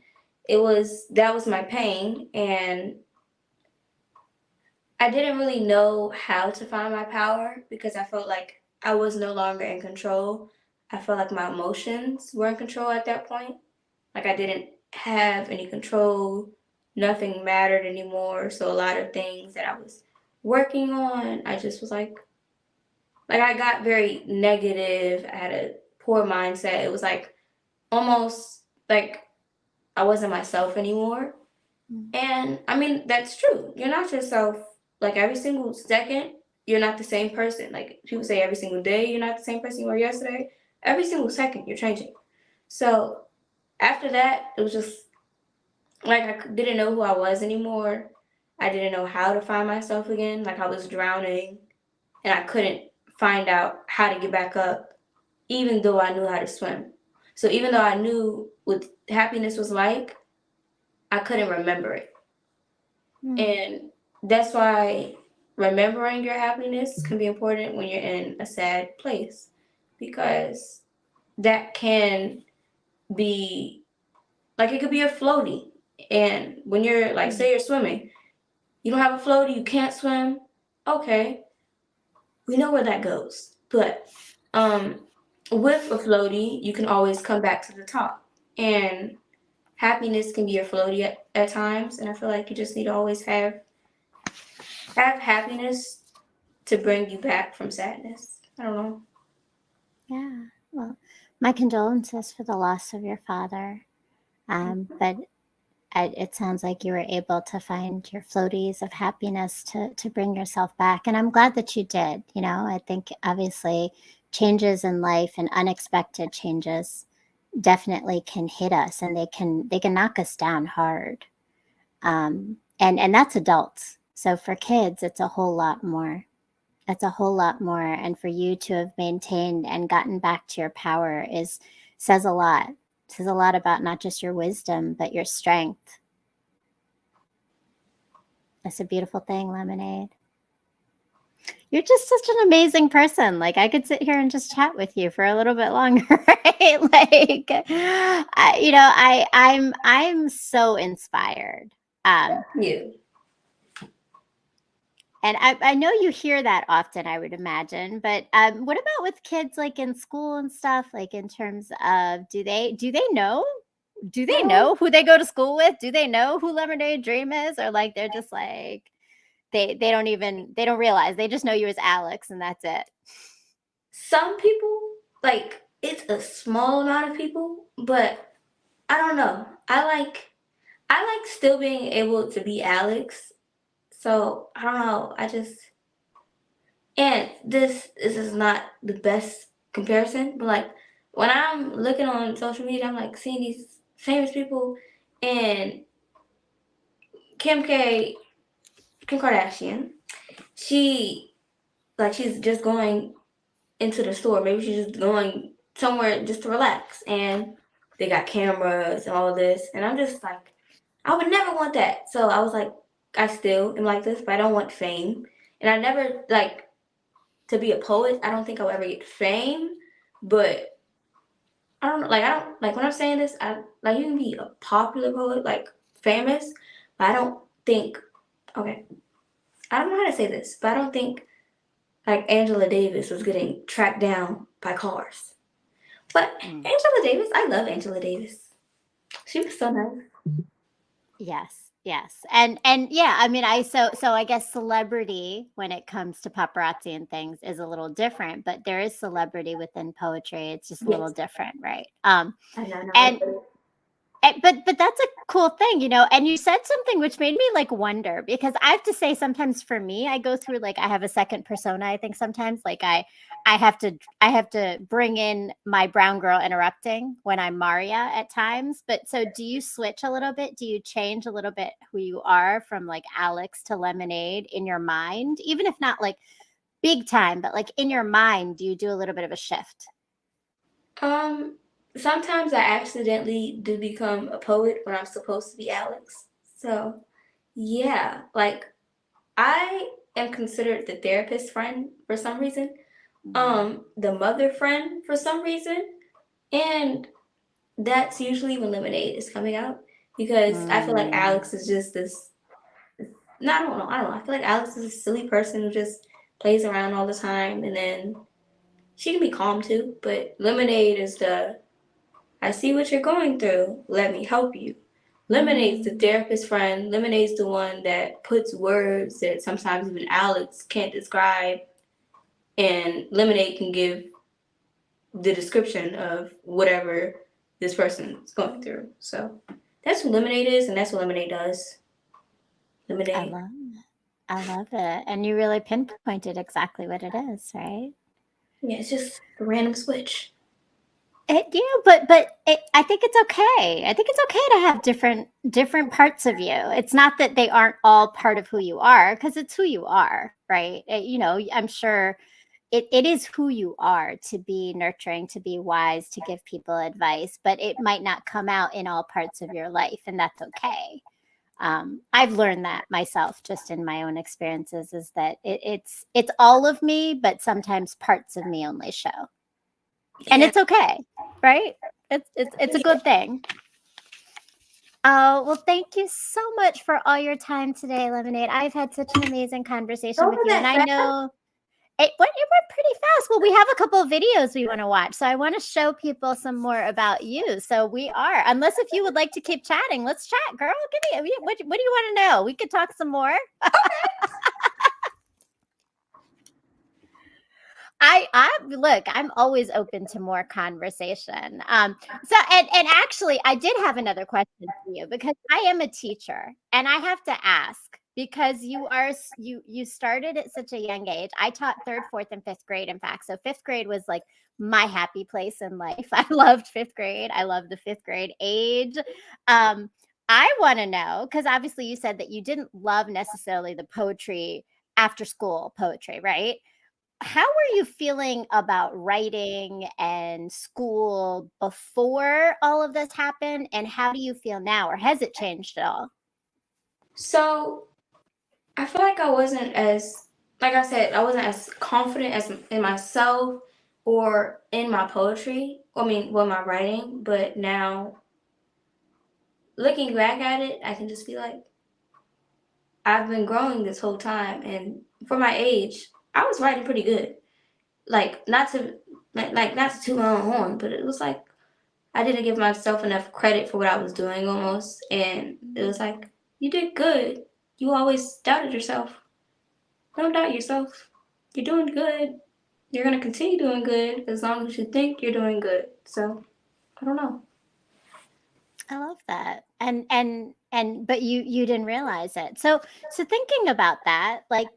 that was my pain, and I didn't really know how to find my power, because I felt like I was no longer in control. I felt like my emotions were in control at that point. Like, I didn't have any control. Nothing mattered anymore. So a lot of things that I was working on, I just was like I got very negative. I had a poor mindset. It was like almost like I wasn't myself anymore. And I mean, that's true. You're not yourself. Like, every single second, you're not the same person. Like, people say every single day, you're not the same person you were yesterday. Every single second, you're changing. So after that, it was just like didn't know who I was anymore. I didn't know how to find myself again. Like, I was drowning, and I couldn't find out how to get back up, even though I knew how to swim. So even though I knew what happiness was like, I couldn't remember it. Mm. And that's why remembering your happiness can be important when you're in a sad place, because that can be like, it could be a floaty. And when you're like, say you're swimming, you don't have a floaty, you can't swim. Okay. we know where that goes. But with a floaty, you can always come back to the top. And happiness can be your floaty at times. And I feel like you just need to always have happiness to bring you back from sadness. I don't know. Yeah. Well, my condolences for the loss of your father. But it sounds like you were able to find your floaties of happiness to bring yourself back. And I'm glad that you did. You know, I think obviously changes in life and unexpected changes definitely can hit us, and they can knock us down hard. And that's adults. So for kids, it's a whole lot more. It's a whole lot more. And for you to have maintained and gotten back to your power is says a lot. Says a lot about not just your wisdom, but your strength. That's a beautiful thing, Lemonade. You're just such an amazing person. Like I could sit here and just chat with you for a little bit longer, right? Like, I'm so inspired. You. And I know you hear that often, I would imagine. But what about with kids, like in school and stuff? Like in terms of, do they know? Do they Um, know who they go to school with? Do they know who Lemonade Dream is, or like they're just like they don't realize, they just know you as Alex and that's it? some people, like, it's a small amount of people, but I don't know. I like still being able to be Alex. So I don't know. I just and this is not the best comparison, but like when I'm looking on social media, I'm like seeing these famous people and Kim K, Kim Kardashian. She she's just going into the store. Maybe she's just going somewhere just to relax, and they got cameras and all of this, and I'm just like, I would never want that. So I was like, I still am like this, but I don't want fame, and I never like to be a poet. I don't think I'll ever get fame, but I don't like. I don't like when I'm saying this. I like you can be a popular poet, like famous, but I don't think. Okay, I don't know how to say this, but I don't think like Angela Davis was getting tracked down by cars. But Mm. Angela Davis, I love Angela Davis. She was so nice. Yes, yes. And yeah, I mean, so I guess celebrity when it comes to paparazzi and things is a little different, but there is celebrity within poetry. It's just a little Yes, different, right? I know. No, I And get it. but that's a cool thing, you know. And you said something which made me like wonder, because I have to say sometimes for me, I go through like I have a second persona. I think sometimes like I have to bring in my brown girl interrupting when I'm Maria at times. But so do you switch a little bit? Do you change a little bit who you are from like Alex to Lemonade in your mind, even if not like big time, but like in your mind, do you do a little bit of a shift? Um, Sometimes I accidentally do become a poet when I'm supposed to be Alex. So yeah, like I am considered the therapist friend for some reason, Mm. the mother friend for some reason, and that's usually when Lemonade is coming out because I feel like Mm. Alex is just this. No, I don't know. I don't know. I feel like Alex is a silly person who just plays around all the time, and then she can be calm too. But Lemonade is the I see what you're going through. Let me help you. Lemonade's the Mm. therapist friend. Lemonade's the one that puts words that sometimes even Alex can't describe, and Lemonade can give the description of whatever this person's going through. So that's who Lemonade is, and that's what Lemonade does. I Lemonade. love I love it. And you really pinpointed exactly what it is, right? Yeah, it's just a random switch. I think it's okay. I think it's okay to have different parts of you. It's not that they aren't all part of who you are, because it's who you are, right? You know, I'm sure it is who you are, to be nurturing, to be wise, to give people advice, but it might not come out in all parts of your life, and that's okay. I've learned that myself just in my own experiences, is that it's all of me, but sometimes parts of me only show, and Yeah. it's okay, right? It's a good thing. Oh, well, thank you so much for all your time today, Lemonade. I've had such an amazing conversation with Over you, and that I fast. know It went pretty fast. Well, we have a couple of videos we want to watch. So I want to show people some more about you. So we are, unless if you would like to keep chatting, let's chat, girl. Give me, what do you want to know? We could talk some more. I look, I'm always open to more conversation. So and actually I did have another question for you because I am a teacher and I have to ask because you started at such a young age. I taught third, fourth, and fifth grade, in fact. So fifth grade was like my happy place in life. I loved fifth grade. I loved the fifth grade age. Um, I want to know because obviously you said that you didn't love necessarily the poetry after school poetry, right? How were you feeling about writing and school before all of this happened? And how do you feel now? Or has it changed at all? So I feel like I wasn't as, like I said, I wasn't as confident as in myself or in my poetry. I mean, well, my writing. But now, looking back at it, I can just be like, I've been growing this whole time, and for my age, I was writing pretty good. Like not to, not to toot my own horn, but it was like I didn't give myself enough credit for what I was doing almost, and it was like you did good. You always doubted yourself. Don't doubt yourself. You're doing good. You're gonna continue doing good as long as you think you're doing good. So I don't know. I love that. And but you didn't realize it. So thinking about that, like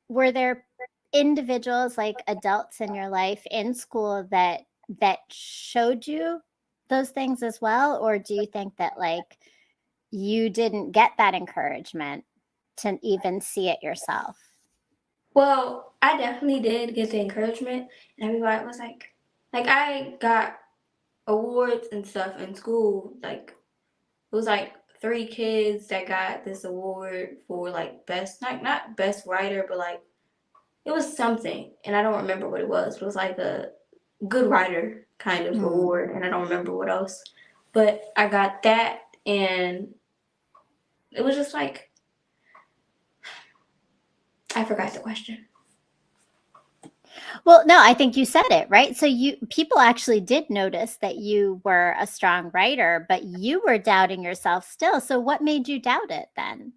were there individuals like adults in your life in school that showed you those things as well? Or do you think that like you didn't get that encouragement to even see it yourself? Well, I definitely did get the encouragement, and everybody was like I got awards and stuff in school. Like it was like three kids that got this award for like best, like not best writer, but like it was something, and I don't remember what it was. It was like a good writer kind of Mm. reward, and I don't remember what else. But I got that, and it was just like I forgot the question. Well, no, I think you said it, right? So you people actually did notice that you were a strong writer, but you were doubting yourself still. So what made you doubt it then?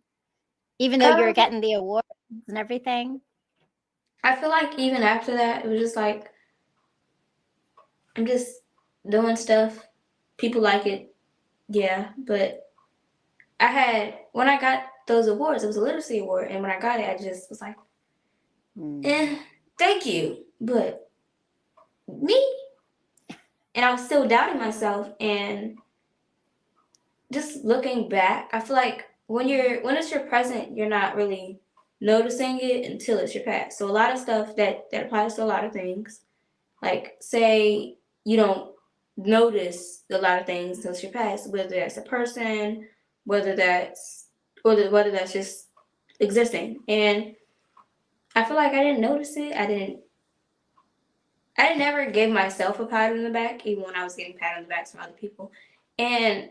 Even though you were Um, getting the awards and everything? I feel like even after that, it was just like I'm just doing stuff. People like it, yeah. But I had when I got those awards, it was a literacy award, and when I got it, I just was like, Mm. thank you, but me, and I was still doubting myself, and just looking back, I feel like when it's your present, you're not really noticing it until it's your past. So a lot of stuff that applies to a lot of things. Like say you don't notice a lot of things until it's your past, whether that's a person, whether that's whether that's just existing. And I feel like I didn't notice it. I never gave myself a pat on the back, even when I was getting pat on the backs from other people. And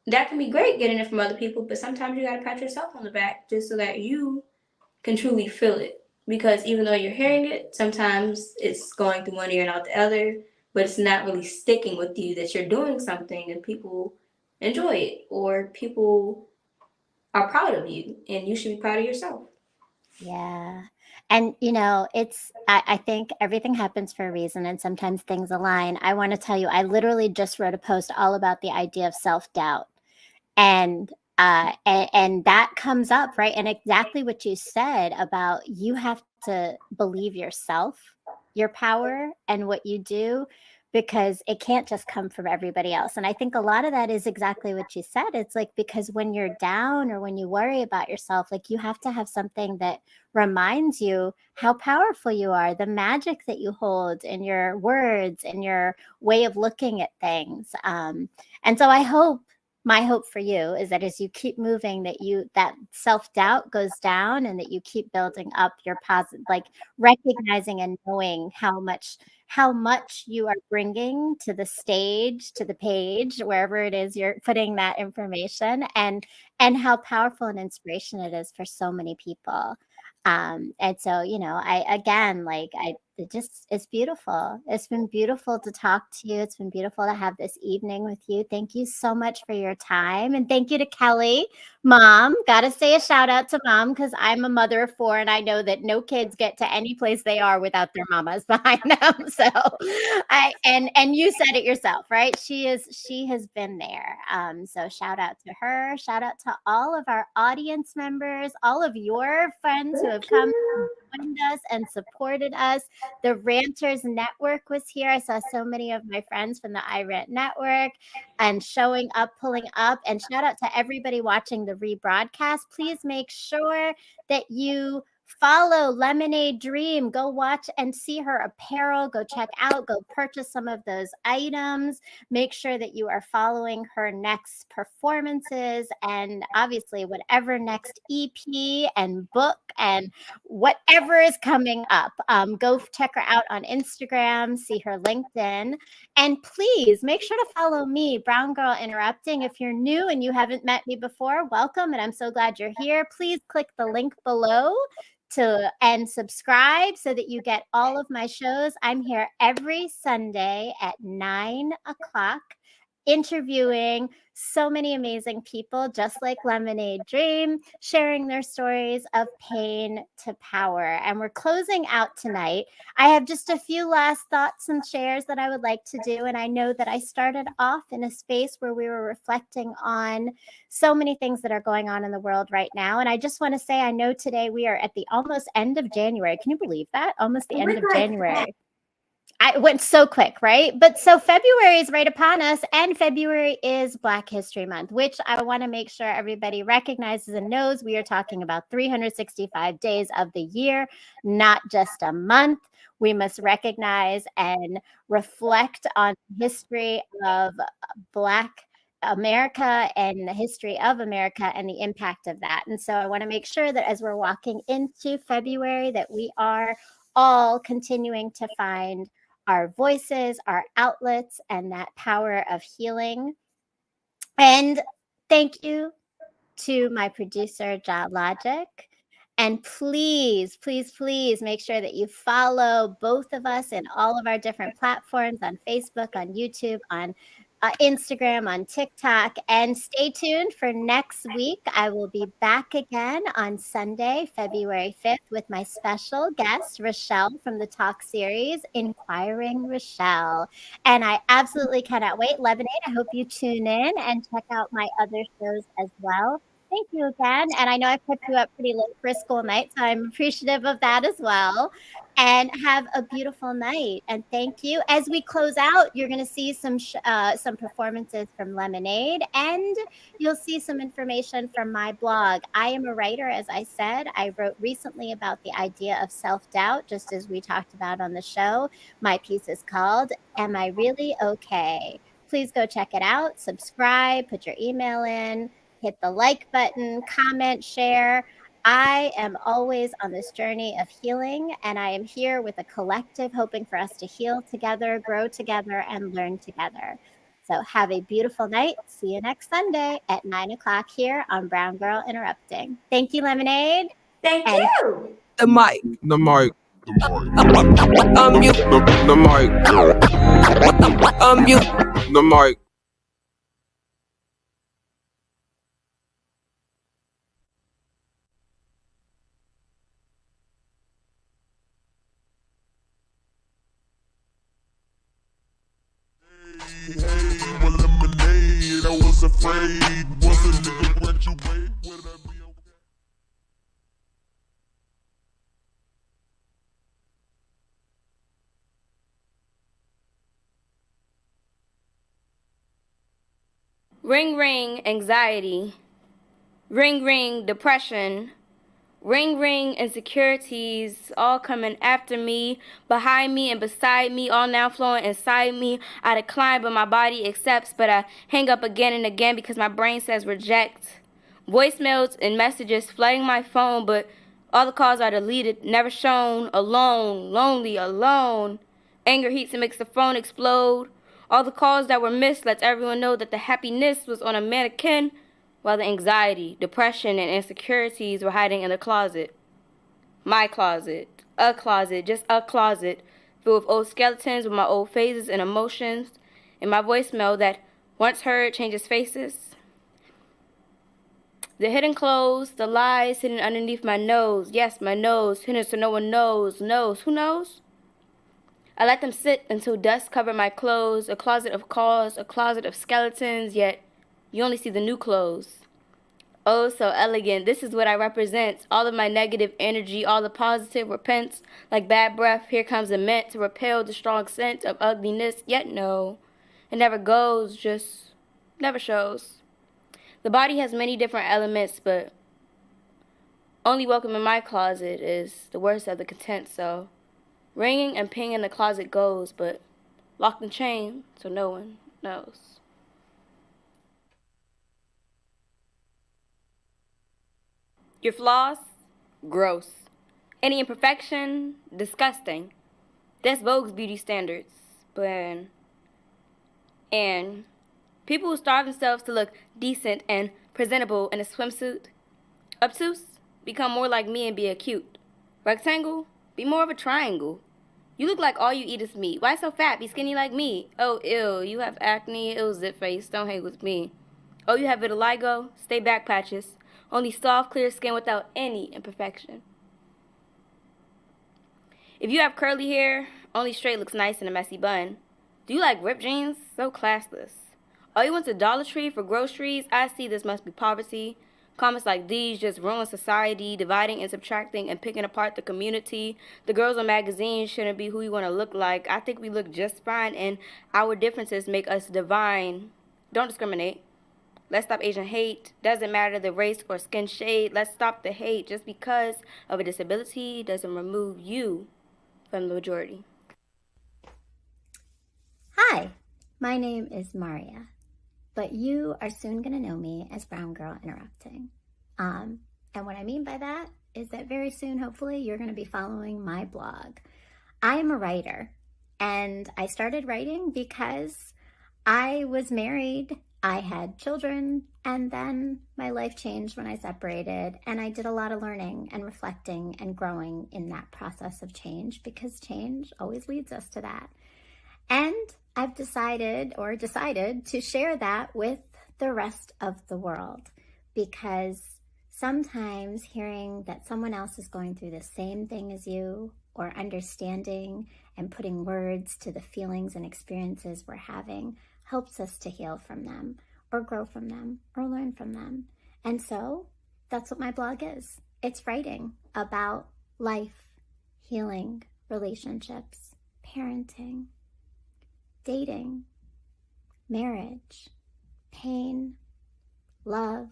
that can be great getting it from other people, but sometimes you gotta pat yourself on the back just so that you can truly feel it. Because even though you're hearing it, sometimes it's going through one ear and out the other, but it's not really sticking with you that you're doing something and people enjoy it or people are proud of you and you should be proud of yourself. Yeah. And I think everything happens for a reason and sometimes things align. I want to tell you, I literally just wrote a post all about the idea of self-doubt. And that comes up, right? And exactly what you said about you have to believe yourself, your power and what you do, because it can't just come from everybody else. And I think a lot of that is exactly what you said. It's like because when you're down or when you worry about yourself, like you have to have something that reminds you how powerful you are, the magic that you hold in your words and your way of looking at things. And so my hope for you is that as you keep moving that self-doubt goes down and that you keep building up your positive, like recognizing and knowing how much you are bringing to the stage, to the page, wherever it is you're putting that information, and how powerful and inspiration it is for so many people. And so, I again, like, it's beautiful. It's been beautiful to talk to you. It's been beautiful to have this evening with you. Thank you so much for your time. And thank you to Kelly, mom. Got to say a shout out to mom because I'm a mother of four and I know that no kids get to any place they are without their mamas behind them. So and you said it yourself, right? She has been there. So shout out to her. Shout out to all of our audience members, all of your friends who have come and joined us and supported us. The Ranters Network was here. I saw so many of my friends from the I Rant Network and showing up, pulling up. And shout out to everybody watching the rebroadcast. Please make sure that you follow Lemonade Dream. Go watch and see her apparel. Go check out, go purchase some of those items. Make sure that you are following her next performances and obviously whatever next EP and book and whatever is coming up. Go check her out on Instagram, see her LinkedIn, and please make sure to follow me, Brown Girl Interrupting. If you're new and you haven't met me before, welcome, and I'm so glad you're here. Please click the link below and subscribe so that you get all of my shows. I'm here every Sunday at 9 o'clock interviewing so many amazing people, just like Lemonade Dream, sharing their stories of pain to power. And we're closing out tonight. I have just a few last thoughts and shares that I would like to do. And I know that I started off in a space where we were reflecting on so many things that are going on in the world right now. And I just want to say, I know today we are at the almost end of January. Can you believe that? Almost the end of January. It went so quick, right? But so February is right upon us, and February is Black History Month, which I want to make sure everybody recognizes and knows. We are talking about 365 days of the year, not just a month. We must recognize and reflect on the history of Black America and the history of America and the impact of that. And so I want to make sure that as we're walking into February, that we are all continuing to find our voices, our outlets, and that power of healing. And thank you to my producer, Ja Logic. And please, please, please make sure that you follow both of us in all of our different platforms on Facebook, on YouTube, on Instagram, on TikTok, and stay tuned for next week. I will be back again on Sunday, February 5th, with my special guest, Rochelle from the Talk series, Inquiring Rochelle. And I absolutely cannot wait. Lemonade, I hope you tune in and check out my other shows as well. Thank you again. And I know I put you up pretty late for a school night, so I'm appreciative of that as well. And have a beautiful night. And thank you. As we close out, you're going to see some performances from Lemonade, and you'll see some information from my blog. I am a writer, as I said. I wrote recently about the idea of self-doubt, just as we talked about on the show. My piece is called "Am I Really Okay?" Please go check it out. Subscribe. Put your email in. Hit the like button. Comment. Share. I am always on this journey of healing, and I am here with a collective hoping for us to heal together, grow together, and learn together. So have a beautiful night. See you next Sunday at 9 o'clock here on Brown Girl Interrupting. Thank you, Lemonade. Thank you. The mic. The mic. You. The mic. You. The mic. Hey, with lemonade, I was afraid. Was a nigga what you made? Would I be okay? Ring, ring, anxiety. Ring, ring, depression. Ring, ring, insecurities, all coming after me, behind me and beside me, all now flowing inside me. I decline, but my body accepts, but I hang up again and again because my brain says reject. Voicemails and messages flooding my phone, but all the calls are deleted, never shown. Alone, lonely, alone. Anger heats and makes the phone explode. All the calls that were missed lets everyone know that the happiness was on a mannequin. while the anxiety, depression, and insecurities were hiding in the closet. My closet. A closet. Just a closet filled with old skeletons with my old phases and emotions, and my voicemail that, once heard, changes faces. The hidden clothes, the lies hidden underneath my nose. Yes, my nose, hidden so no one knows. Who knows? I let them sit until dust covered my clothes, a closet of calls, a closet of skeletons, yet you only see the new clothes. Oh, so elegant. This is what I represent. All of my negative energy, all the positive repents. Like bad breath, here comes a mint to repel the strong scent of ugliness. Yet no, it never goes, just never shows. The body has many different elements, but only welcome in my closet is the worst of the content, so ringing and pinging the closet goes, but locked and chained, so no one knows. Your flaws? Gross. Any imperfection? Disgusting. That's Vogue's beauty standards. But, and people who starve themselves to look decent and presentable in a swimsuit. Obtuse? Become more like me and be acute. Rectangle? Be more of a triangle. You look like all you eat is meat. Why so fat? Be skinny like me. Oh, ew. You have acne. Ew, zit face. Don't hang with me. Oh, you have vitiligo? Stay back patches. Only soft, clear skin without any imperfection. If you have curly hair, only straight looks nice in a messy bun. Do you like ripped jeans? So classless. Oh, you went to Dollar Tree for groceries? I see this must be poverty. Comments like these just ruin society, dividing and subtracting and picking apart the community. The girls on magazines shouldn't be who you want to look like. I think we look just fine, and our differences make us divine. Don't discriminate. Let's stop Asian hate. Doesn't matter the race or skin shade. Let's stop the hate. Just because of a disability doesn't remove you from the majority. Hi, my name is Maria, but you are soon going to know me as Brown Girl Interrupting. And what I mean by that is that very soon, hopefully, you're going to be following my blog. I am a writer, and I started writing because I was married, I had children, and then my life changed when I separated, and I did a lot of learning and reflecting and growing in that process of change, because change always leads us to that. And I've decided to share that with the rest of the world, because sometimes hearing that someone else is going through the same thing as you, or understanding and putting words to the feelings and experiences we're having, helps us to heal from them, or grow from them, or learn from them. And so that's what my blog is. It's writing about life, healing, relationships, parenting, dating, marriage, pain, love,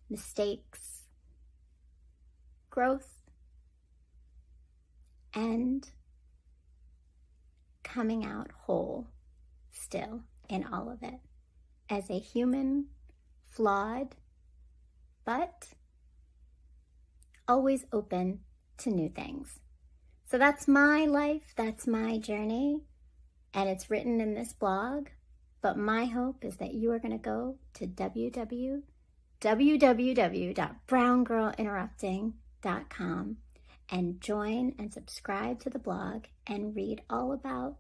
mistakes, growth, and coming out whole still in all of it as a human, flawed, but always open to new things. So that's my life, that's my journey, and it's written in this blog. But my hope is that you are going to go to www.browngirlinterrupting.com and join and subscribe to the blog and read all about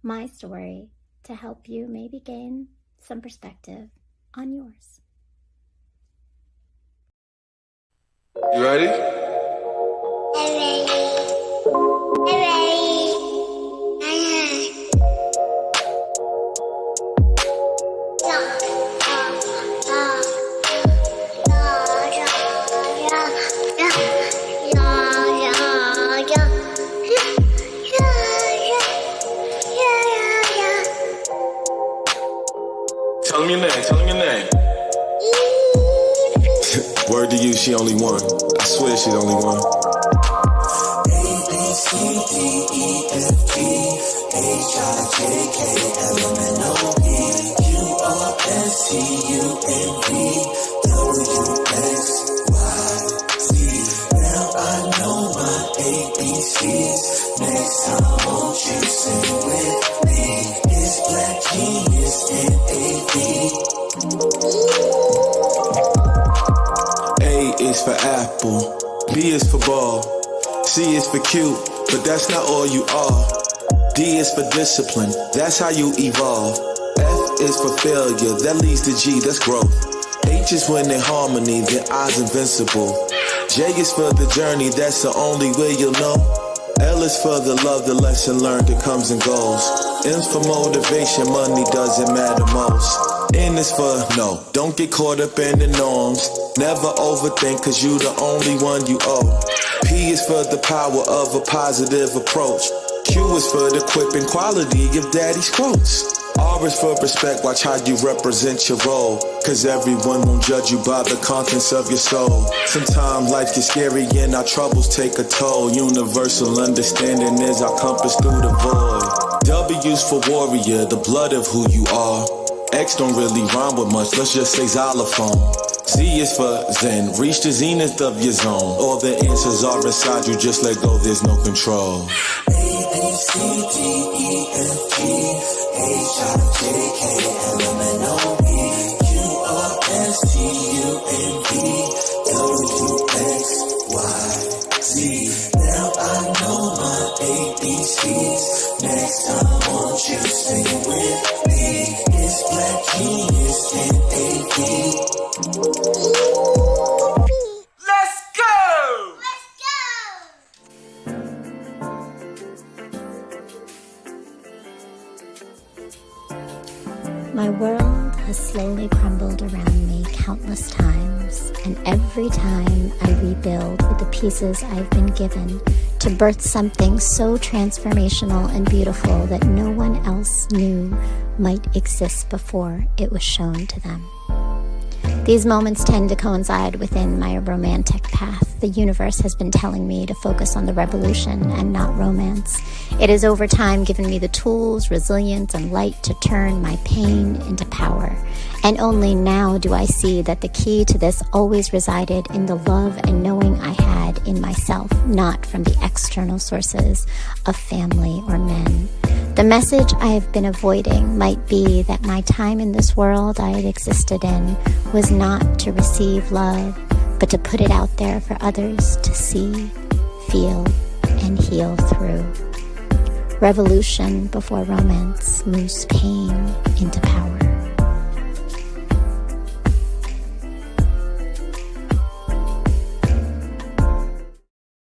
my story to help you maybe gain some perspective on yours. You ready? I'm ready. Tell him your name. Word to you, she only one. I swear she the only one. A, B, C, D, E, F, G, H, I, J, K, L, M, N, O, P, Q, R, S, T, U, N, V, W, X, Y, Z. Now I know my ABCs. Next time, won't you sing with me? It's Black Genius and AV. A is for apple, B is for ball, C is for cute, but that's not all you are. D is for discipline, that's how you evolve. F is for failure, that leads to G, that's growth. H is when in harmony, then I's invincible. J is for the journey, that's the only way you'll know. L is for the love, the lesson learned, it comes and goes. M's for motivation, money doesn't matter most. N is for no, don't get caught up in the norms. Never overthink, cause you the only one you owe. P is for the power of a positive approach. Q is for the quipping quality of daddy's quotes. R is for respect, watch how you represent your role. Cause everyone won't judge you by the contents of your soul. Sometimes life gets scary and our troubles take a toll. Universal understanding is our compass through the void. W's for warrior, the blood of who you are. X don't really rhyme with much, let's just say xylophone. Z is for zen, reach the zenith of your zone. All the answers are inside you, just let go, there's no control. A, B, C, D, E, F, G, H, I, J, K, L, M, N, O, P, Q, R, S, T, U, N, V, W, X, Y, Z. Now I know my ABCs. Next time, won't you sing with me? It's Black Genius and AV. Let's go! My world has slowly crumbled around me countless times, and every time I rebuild with the pieces I've been given to birth something so transformational and beautiful that no one else knew might exist before it was shown to them. These moments tend to coincide within my romantic path. The universe has been telling me to focus on the revolution and not romance. It has over time given me the tools, resilience, and light to turn my pain into power. And only now do I see that the key to this always resided in the love and knowing I had in myself, not from the external sources of family or men. The message I have been avoiding might be that my time in this world I had existed in was not to receive love, but to put it out there for others to see, feel, and heal through. Revolution before romance moves pain into power.